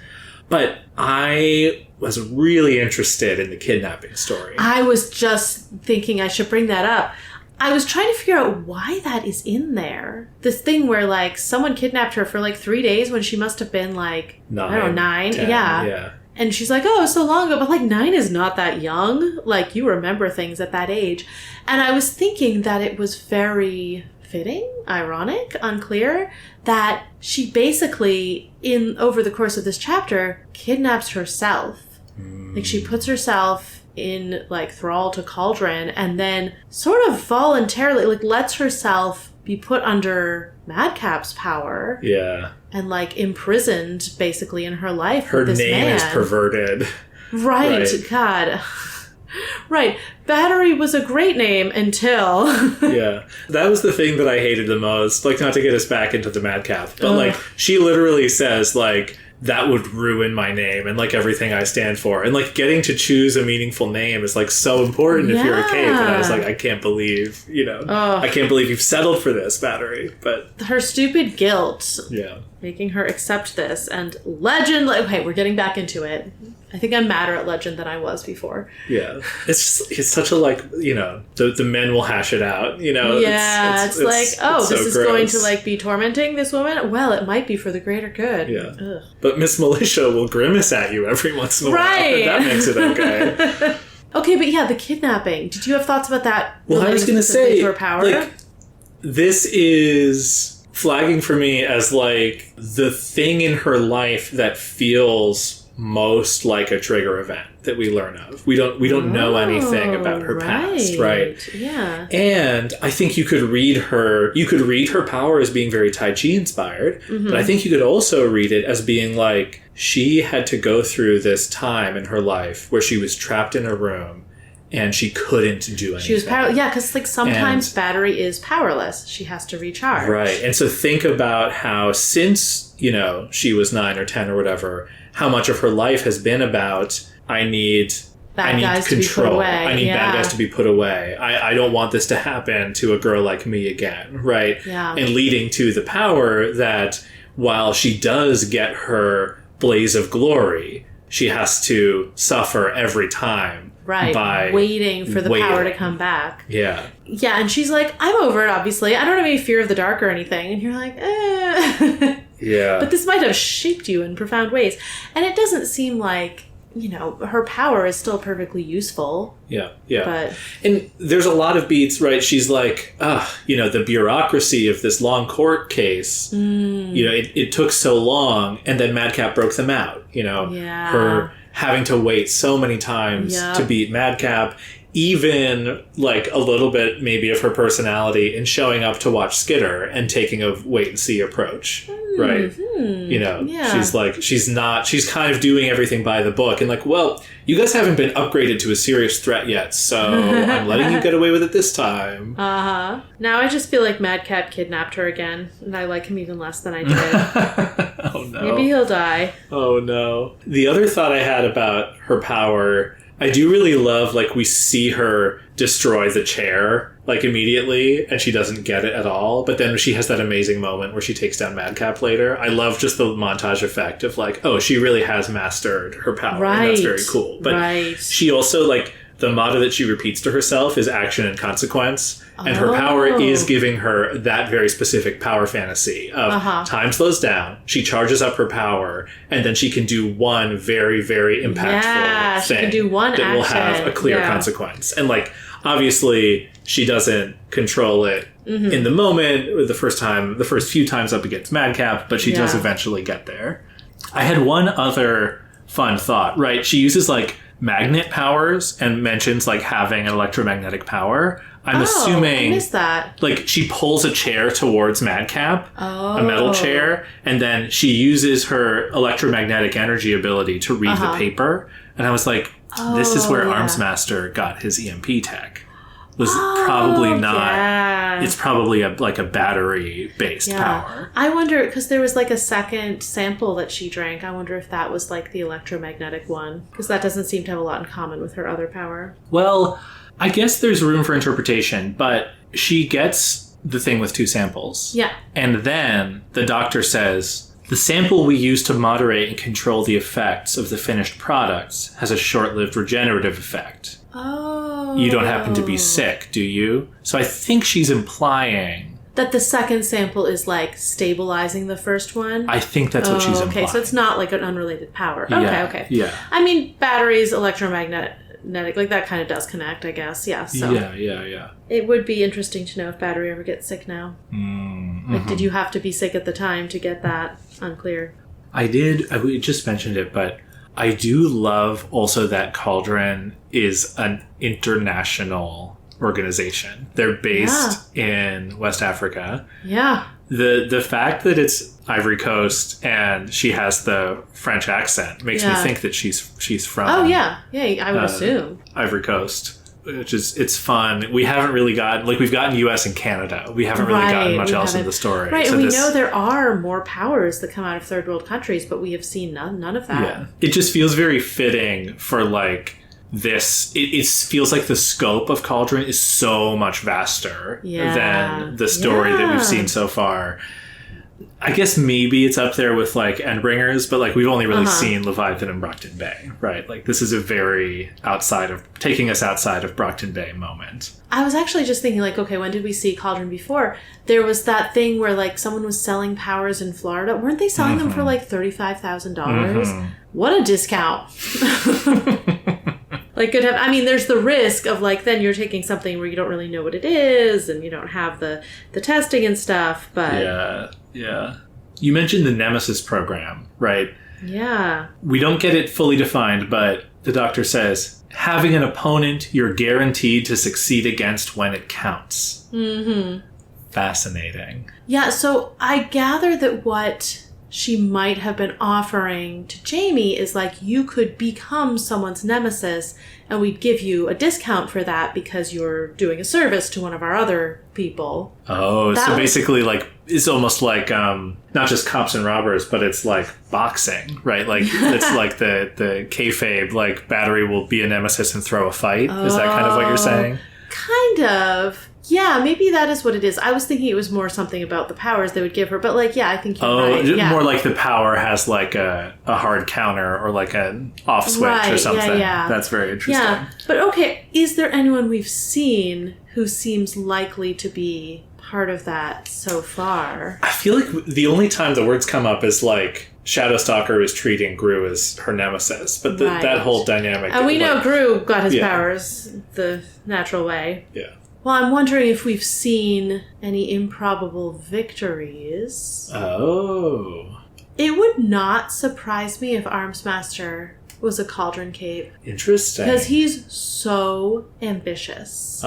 But I was really interested in the kidnapping story. I was just thinking I should bring that up. I was trying to figure out why that is in there. This thing where like someone kidnapped her for like 3 days when she must have been like, 9. 10, yeah. And she's like, oh, so long ago. But like 9 is not that young. Like you remember things at that age. And I was thinking that it was very fitting, ironic, unclear, that she basically, over the course of this chapter, kidnaps herself. Like she puts herself in like thrall to Cauldron and then sort of voluntarily like lets herself be put under Madcap's power. Yeah. And like imprisoned basically in her life. Her with this name man. is perverted. Right. God. Right. Battery was a great name until... Yeah. That was the thing that I hated the most. Like, not to get us back into the Madcap, but like, she literally says, like, that would ruin my name and like everything I stand for. And like getting to choose a meaningful name is like so important if you're a cape. And I was like, I can't believe, I can't believe you've settled for this, Battery. But her stupid guilt. Yeah. Making her accept this. And Legend, okay, we're getting back into it. I think I'm madder at Legend than I was before. Yeah. It's such a like, the men will hash it out, Yeah, it's like, this is gross. going to like be tormenting this woman? Well, it might be for the greater good. Yeah. Ugh. But Miss Militia will grimace at you every once in a while. Right. That makes it okay. Okay, but yeah, the kidnapping. Did you have thoughts about that? Well, I was going to say, her power? like, this is flagging for me as like the thing in her life that feels most like a trigger event that we learn of. We don't know anything about her past, right? Yeah. And I think you could read her power as being very Tai Chi inspired, but I think you could also read it as being like she had to go through this time in her life where she was trapped in a room and she couldn't do anything. She was powerless. Yeah, because like sometimes Battery is powerless. She has to recharge. Right. And so think about how since, she was 9 or 10 or whatever, how much of her life has been about, I need control. I need bad guys to be put away. I don't want this to happen to a girl like me again. Right. Yeah. And leading to the power that while she does get her blaze of glory, she has to suffer every time. Right. By waiting for the power to come back. Yeah. Yeah. And she's like, I'm over it, obviously. I don't have any fear of the dark or anything. And you're like, eh. Yeah. But this might have shaped you in profound ways. And it doesn't seem like, her power is still perfectly useful. Yeah. But and there's a lot of beats, right? She's like, the bureaucracy of this long court case, it took so long, and then Madcap broke them out, her having to wait so many times to beat Madcap, even like a little bit maybe of her personality in showing up to watch Skitter and taking a wait and see approach, right? She's kind of doing everything by the book and like, well, you guys haven't been upgraded to a serious threat yet, so I'm letting you get away with it this time. Now I just feel like Madcap kidnapped her again, and I like him even less than I did. Oh no. Maybe he'll die. Oh no. The other thought I had about her power I do really love, like, we see her destroy the chair, like, immediately, and she doesn't get it at all. But then she has that amazing moment where she takes down Madcap later. I love just the montage effect of, like, oh, she really has mastered her power. Right. And that's very cool. But right. she also, like, the motto that she repeats to herself is action and consequence. And her power is giving her that very specific power fantasy of time slows down, she charges up her power, and then she can do one very, very impactful thing she can do one that will have a clear consequence. And, like, obviously, she doesn't control it in the moment, or the first few times up against Madcap, but she does eventually get there. I had one other fun thought, right? She uses, like, magnet powers and mentions, like, having an electromagnetic power. I'm assuming, I missed that. Like, she pulls a chair towards Madcap, a metal chair, and then she uses her electromagnetic energy ability to read the paper. And I was like, this is where Armsmaster got his EMP tech. Was probably not. It's probably a battery-based power. I wonder, because there was, like, a second sample that she drank. I wonder if that was, like, the electromagnetic one. Because that doesn't seem to have a lot in common with her other power. Well, I guess there's room for interpretation, but she gets the thing with 2 samples. Yeah. And then the doctor says, the sample we use to moderate and control the effects of the finished products has a short-lived regenerative effect. Oh. You don't happen to be sick, do you? So I think she's implying that the second sample is, like, stabilizing the first one? I think that's what she's implying. Okay, so it's not, like, an unrelated power. Yeah, Okay. Yeah. I mean, batteries, electromagnetic, like, that kind of does connect, I guess. Yeah, so. Yeah. It would be interesting to know if battery ever gets sick now. Like, did you have to be sick at the time to get that? Unclear. I did. We just mentioned it, but I do love also that Cauldron is an international organization. They're based in West Africa. Yeah. The fact that it's Ivory Coast and she has the French accent makes me think that she's from. Oh yeah, I would assume Ivory Coast. Which is, it's fun. We haven't really gotten, like, we've gotten US and Canada. We haven't really gotten much else in the story. Right, so and we know there are more powers that come out of third world countries, but we have seen none of that. Yeah. It just feels very fitting for, like, this. It feels like the scope of Cauldron is so much vaster than the story that we've seen so far. I guess maybe it's up there with, like, Endbringers, but, like, we've only really seen Leviathan and Brockton Bay, right? Like, this is a very taking us outside of Brockton Bay moment. I was actually just thinking, like, okay, when did we see Cauldron before? There was that thing where, like, someone was selling powers in Florida. Weren't they selling them for, like, $35,000? What a discount. Like, I mean, there's the risk of, like, then you're taking something where you don't really know what it is, and you don't have the testing and stuff, but... Yeah. You mentioned the Nemesis program, right? Yeah. We don't get it fully defined, but the doctor says, having an opponent you're guaranteed to succeed against when it counts. Fascinating. Yeah, so I gather that what she might have been offering to Jamie is, like, you could become someone's nemesis and we'd give you a discount for that because you're doing a service to one of our other people. Oh, so basically, like, it's almost like not just cops and robbers, but it's like boxing, right? Like, it's like the kayfabe, like, Battery will be a nemesis and throw a fight. Is that kind of what you're saying? Kind of. Yeah, maybe that is what it is. I was thinking it was more something about the powers they would give her, but, like, yeah, I think you're right. Yeah. More like the power has, like, a hard counter or, like, an off switch or something. Yeah. That's very interesting. Yeah, but okay, is there anyone we've seen who seems likely to be part of that so far? I feel like the only time the words come up is, like, Shadowstalker is treating Gru as her nemesis, but that whole dynamic... And we know Gru got his powers the natural way. Yeah. Well, I'm wondering if we've seen any improbable victories. Oh. It would not surprise me if Armsmaster was a Cauldron Cape. Interesting. Because he's so ambitious.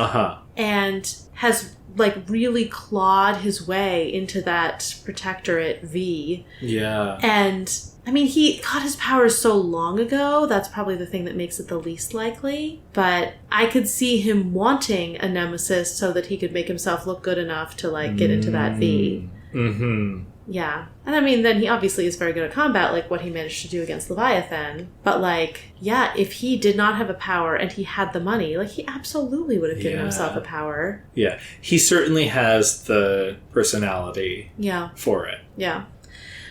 And has, like, really clawed his way into that Protectorate V. Yeah. And... I mean, he got his powers so long ago, that's probably the thing that makes it the least likely. But I could see him wanting a nemesis so that he could make himself look good enough to, like, get into that V. Mm-hmm. Yeah. And I mean, then he obviously is very good at combat, like what he managed to do against Leviathan. But like, yeah, if he did not have a power and he had the money, like he absolutely would have given himself a power. Yeah. He certainly has the personality for it. Yeah.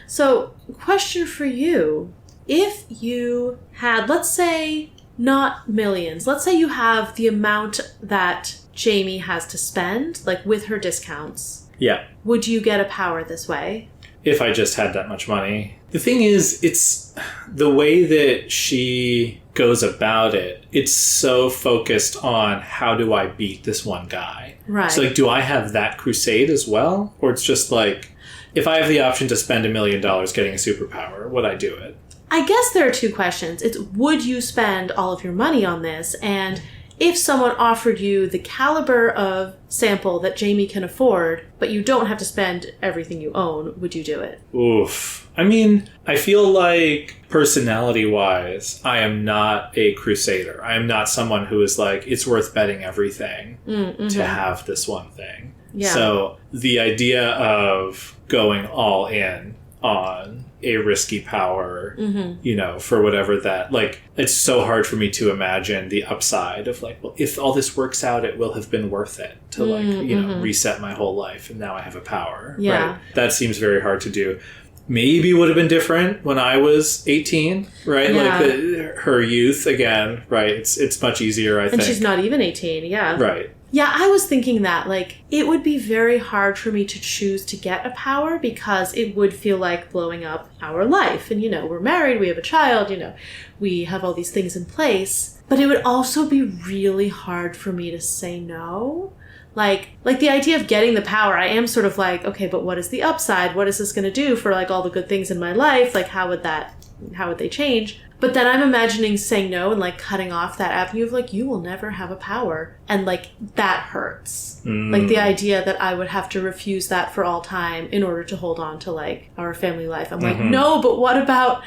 So, question for you. If you had, let's say, not millions, let's say you have the amount that Jamie has to spend, like with her discounts. Yeah. Would you get a power this way? If I just had that much money. The thing is, it's the way that she goes about it. It's so focused on how do I beat this one guy. Right. So, like, do I have that crusade as well? Or it's just like, if I have the option to spend $1 million getting a superpower, would I do it? I guess there are two questions. It's, would you spend all of your money on this? And if someone offered you the caliber of sample that Jamie can afford, but you don't have to spend everything you own, would you do it? Oof. I mean, I feel like personality-wise, I am not a crusader. I am not someone who is like, it's worth betting everything to have this one thing. Yeah. So the idea of going all in on a risky power, you know, for whatever that, like, it's so hard for me to imagine the upside of like, well, if all this works out, it will have been worth it to like, you know, reset my whole life and now I have a power. Yeah. Right? That seems very hard to do. Maybe would have been different when I was 18, right? Yeah. Like her youth again, right? It's much easier, I think. And she's not even 18, yeah. Right. Yeah, I was thinking that, like, it would be very hard for me to choose to get a power because it would feel like blowing up our life. And, you know, we're married, we have a child, you know, we have all these things in place. But it would also be really hard for me to say no. Like the idea of getting the power, I am sort of like, okay, but what is the upside? What is this going to do for, like, all the good things in my life? Like, how would they change? But then I'm imagining saying no and, like, cutting off that avenue of, like, you will never have a power. And, like, that hurts. Like, the idea that I would have to refuse that for all time in order to hold on to, like, our family life. I'm like, no, but what about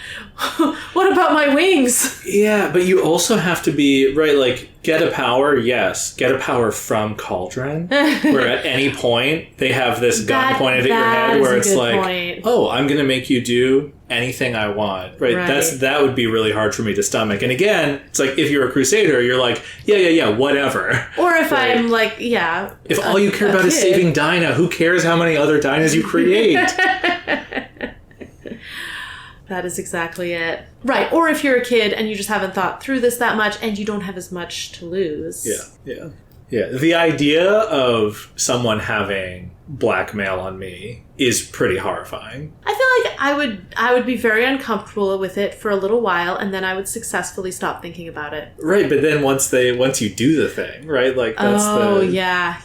my wings? Yeah, but you also have to be, right, like, get a power, yes. Get a power from Cauldron, where at any point they have this gun pointed at your head where it's like, oh, I'm going to make you do anything I want. Right? That would be really hard for me to stomach. And again, it's like, if you're a crusader, you're like, yeah, whatever. Or if I'm like, yeah. If all you care about is saving Dinah, who cares how many other Dinahs you create? That is exactly it. Right. Or if you're a kid and you just haven't thought through this that much and you don't have as much to lose. Yeah. The idea of someone having blackmail on me is pretty horrifying. I feel like I would be very uncomfortable with it for a little while, and then I would successfully stop thinking about it. Right, but then once you do the thing, right? Like that's yeah.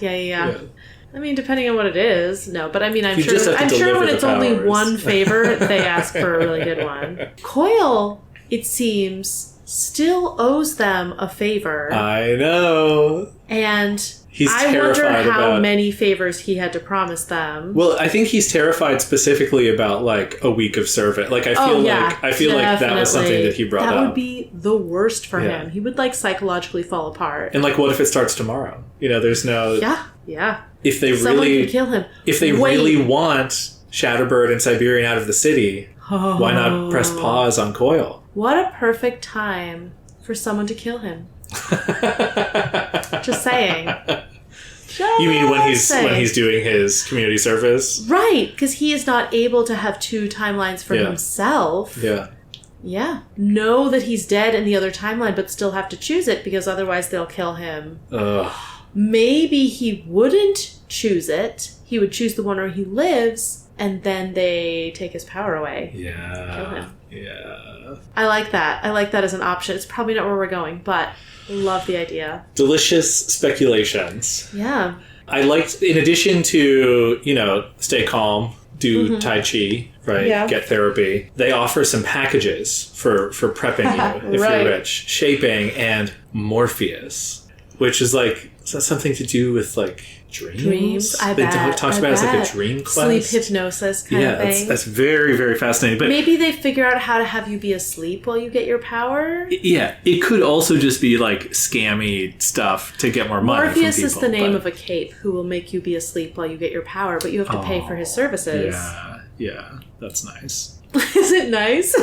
I mean, depending on what it is, no. But I mean, I'm sure when it's only one favor, they ask for a really good one. Coil, it seems, still owes them a favor. I know. And he's I wonder how many favors he had to promise them. Well, I think he's terrified specifically about like a week of service. Like I feel like that was something that he brought up. That would be the worst for him. He would like psychologically fall apart. And like, what if it starts tomorrow? You know, there's no. Yeah. If they someone could kill him. If they really want Shatterbird and Siberian out of the city, why not press pause on Coil? What a perfect time for someone to kill him. Just saying. You mean when he's doing his community service? Right, because he is not able to have two timelines for himself. Yeah. Know that he's dead in the other timeline, but still have to choose it because otherwise they'll kill him. Ugh. Maybe he wouldn't choose it. He would choose the one where he lives, and then they take his power away. Yeah. Kill him. Yeah. I like that. I like that as an option. It's probably not where we're going, but love the idea. Delicious speculations. Yeah. I liked, in addition to, you know, stay calm, do Tai Chi, right? Yeah. Get therapy. They offer some packages for prepping you if you're rich. Shaping and Morpheus. which is like, is that something to do with like dreams? Dreams, I bet. It talks about it as like a dream quest. Sleep hypnosis kind of thing. That's very, very fascinating. But maybe they figure out how to have you be asleep while you get your power. Yeah, it could also just be like scammy stuff to get more money Morpheus from people. is the name of a cape who will make you be asleep while you get your power, but you have to pay for his services. Yeah, that's nice. Is it nice?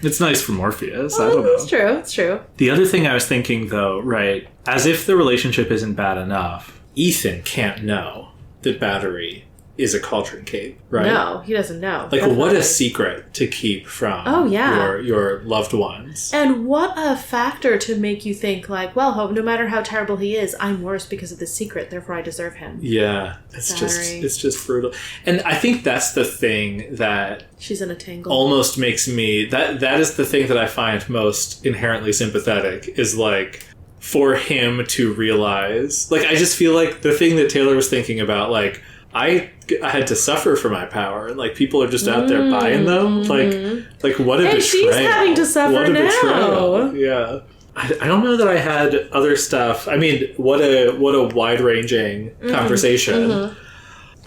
It's nice for Morpheus. I don't know. It's true. It's true. The other thing I was thinking, though, right, as if the relationship isn't bad enough, Ethan can't know that Battery is a Cauldron cape, right? No, he doesn't know. Like, Definitely. what a secret to keep from your loved ones. And what a factor to make you think, like, well, no matter how terrible he is, I'm worse because of this secret, therefore I deserve him. Yeah, it's just brutal. And I think that's the thing that... She's in a tangle. Almost makes me... That is the thing that I find most inherently sympathetic, is, like, for him to realize... Like, I just feel like the thing that Tayl-or was thinking about, like, I had to suffer for my power, and like people are just out there buying them. Like what a betrayal! She's having to suffer what a now. Betrayal. Yeah, I don't know that I had other stuff. I mean, what a wide ranging conversation.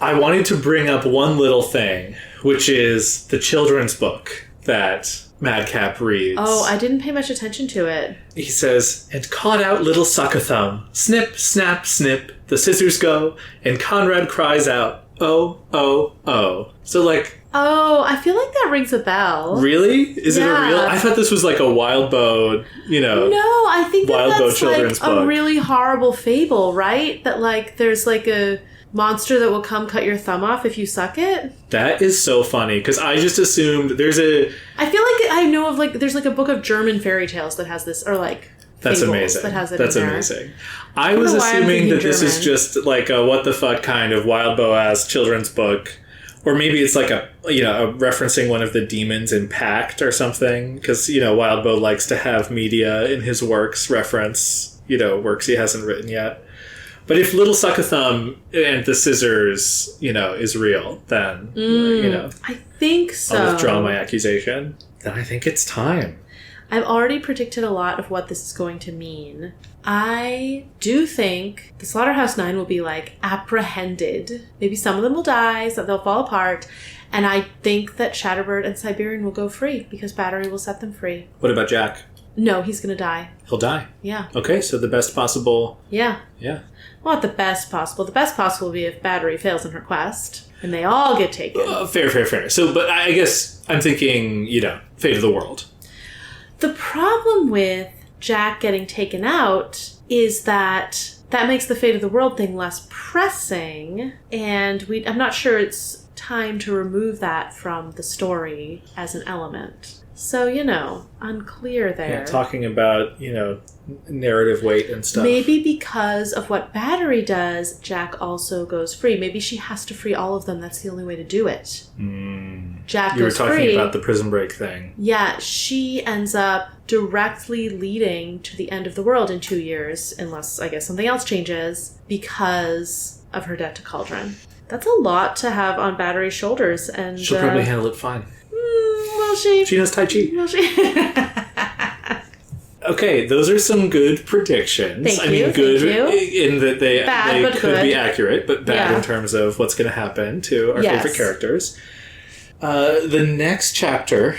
I wanted to bring up one little thing, which is the children's book that Madcap reads. Oh, I didn't pay much attention to it. He says, and caught out little suck-a-thumb. Snip, snap, snip, the scissors go, and Conrad cries out, oh, oh, oh. So, like... Oh, I feel like that rings a bell. Really? Is it a real... I thought this was like a Wild Bow, No, I think that's children's like book. A really horrible fable, right? That, like, there's like a monster that will come cut your thumb off if you suck it. That is so funny, because I just assumed there's a... I feel like I know of, like, there's like a book of German fairy tales that has this, or like... That's amazing. That has it That's in there. amazing. I was assuming that this is just like a what the fuck kind of Wild Boaz children's book, or maybe it's like a referencing one of the demons in Pact or something, because Wild Bow likes to have media in his works reference works he hasn't written yet. But if Little Suck-a-Thumb and the scissors is real, then I think so. I'll withdraw my accusation. Then I think it's time. I've already predicted a lot of what this is going to mean. I do think the Slaughterhouse 9 will be, like, apprehended. Maybe some of them will die, so they'll fall apart. And I think that Shatterbird and Siberian will go free, because Battery will set them free. What about Jack? No, he's going to die. He'll die? Yeah. Okay, so the best possible... Yeah. Yeah. Well, not the best possible. The best possible will be if Battery fails in her quest, and they all get taken. Fair. So, but I guess I'm thinking, fate of the world. The problem with Jack getting taken out is that makes the fate of the world thing less pressing, and I'm not sure it's time to remove that from the story as an element. So, unclear there. Yeah, talking about, narrative weight and stuff. Maybe because of what Battery does, Jack also goes free. Maybe she has to free all of them. That's the only way to do it. Jack You were goes talking free. about the prison break thing. Yeah, she ends up directly leading to the end of the world in 2 years, unless, I guess, something else changes, because of her debt to Cauldron. That's a lot to have on Battery's shoulders, and... She'll probably handle it fine. Will she? She knows Tai Chi. Will she? Okay, those are some good predictions. Thank you. Good in that they could good. be accurate, but bad in terms of what's going to happen to our favorite characters. The next chapter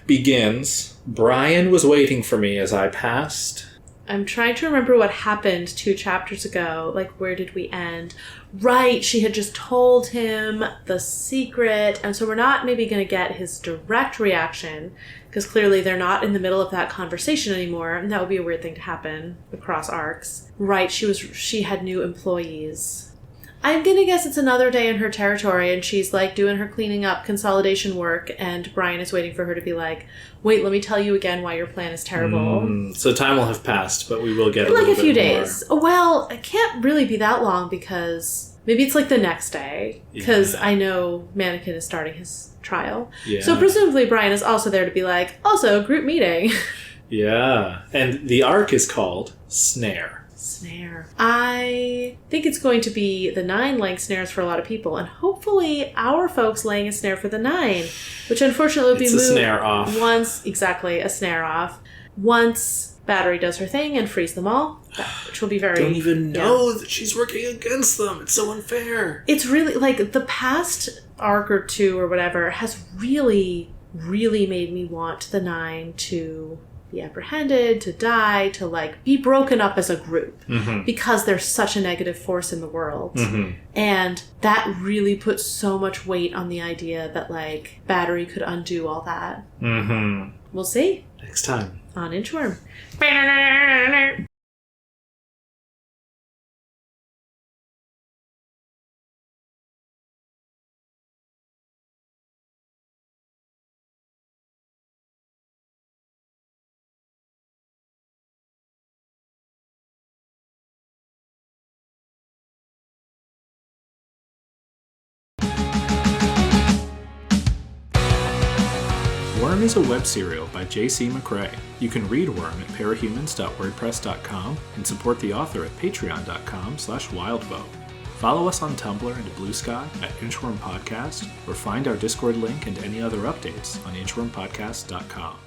begins. Brian was waiting for me as I passed. I'm trying to remember what happened 2 chapters ago. Like, where did we end? Right, she had just told him the secret, and so we're not maybe going to get his direct reaction, because clearly they're not in the middle of that conversation anymore, and that would be a weird thing to happen across arcs. Right, she had new employees. I'm going to guess it's another day in her territory, and she's, like, doing her cleaning up consolidation work, and Brian is waiting for her to be like, wait, let me tell you again why your plan is terrible. So time will have passed, but we will get a little bit more. Like a few days. Well, it can't really be that long, because maybe it's, like, the next day, because I know Mannequin is starting his trial. Yeah. So presumably Brian is also there to be like, also, group meeting. Yeah. And the arc is called Snare. I think it's going to be the 9 laying snares for a lot of people, and hopefully our folks laying a snare for the 9, which unfortunately will be moved snare off. A snare off. Once Battery does her thing and frees them all. which will be very... Don't even know that she's working against them. It's so unfair. It's really, like, the past arc or two or whatever has really, really made me want the Nine to be apprehended, to die, to, like, be broken up as a group. Because they're such a negative force in the world. And that really puts so much weight on the idea that, like, Battery could undo all that. We'll see. Next time. On Inchworm. Worm is a web serial by J.C. McCrae. You can read Worm at parahumans.wordpress.com and support the author at patreon.com/wildbow. Follow us on Tumblr and Blue Sky at Inchworm Podcast, or find our Discord link and any other updates on inchwormpodcast.com.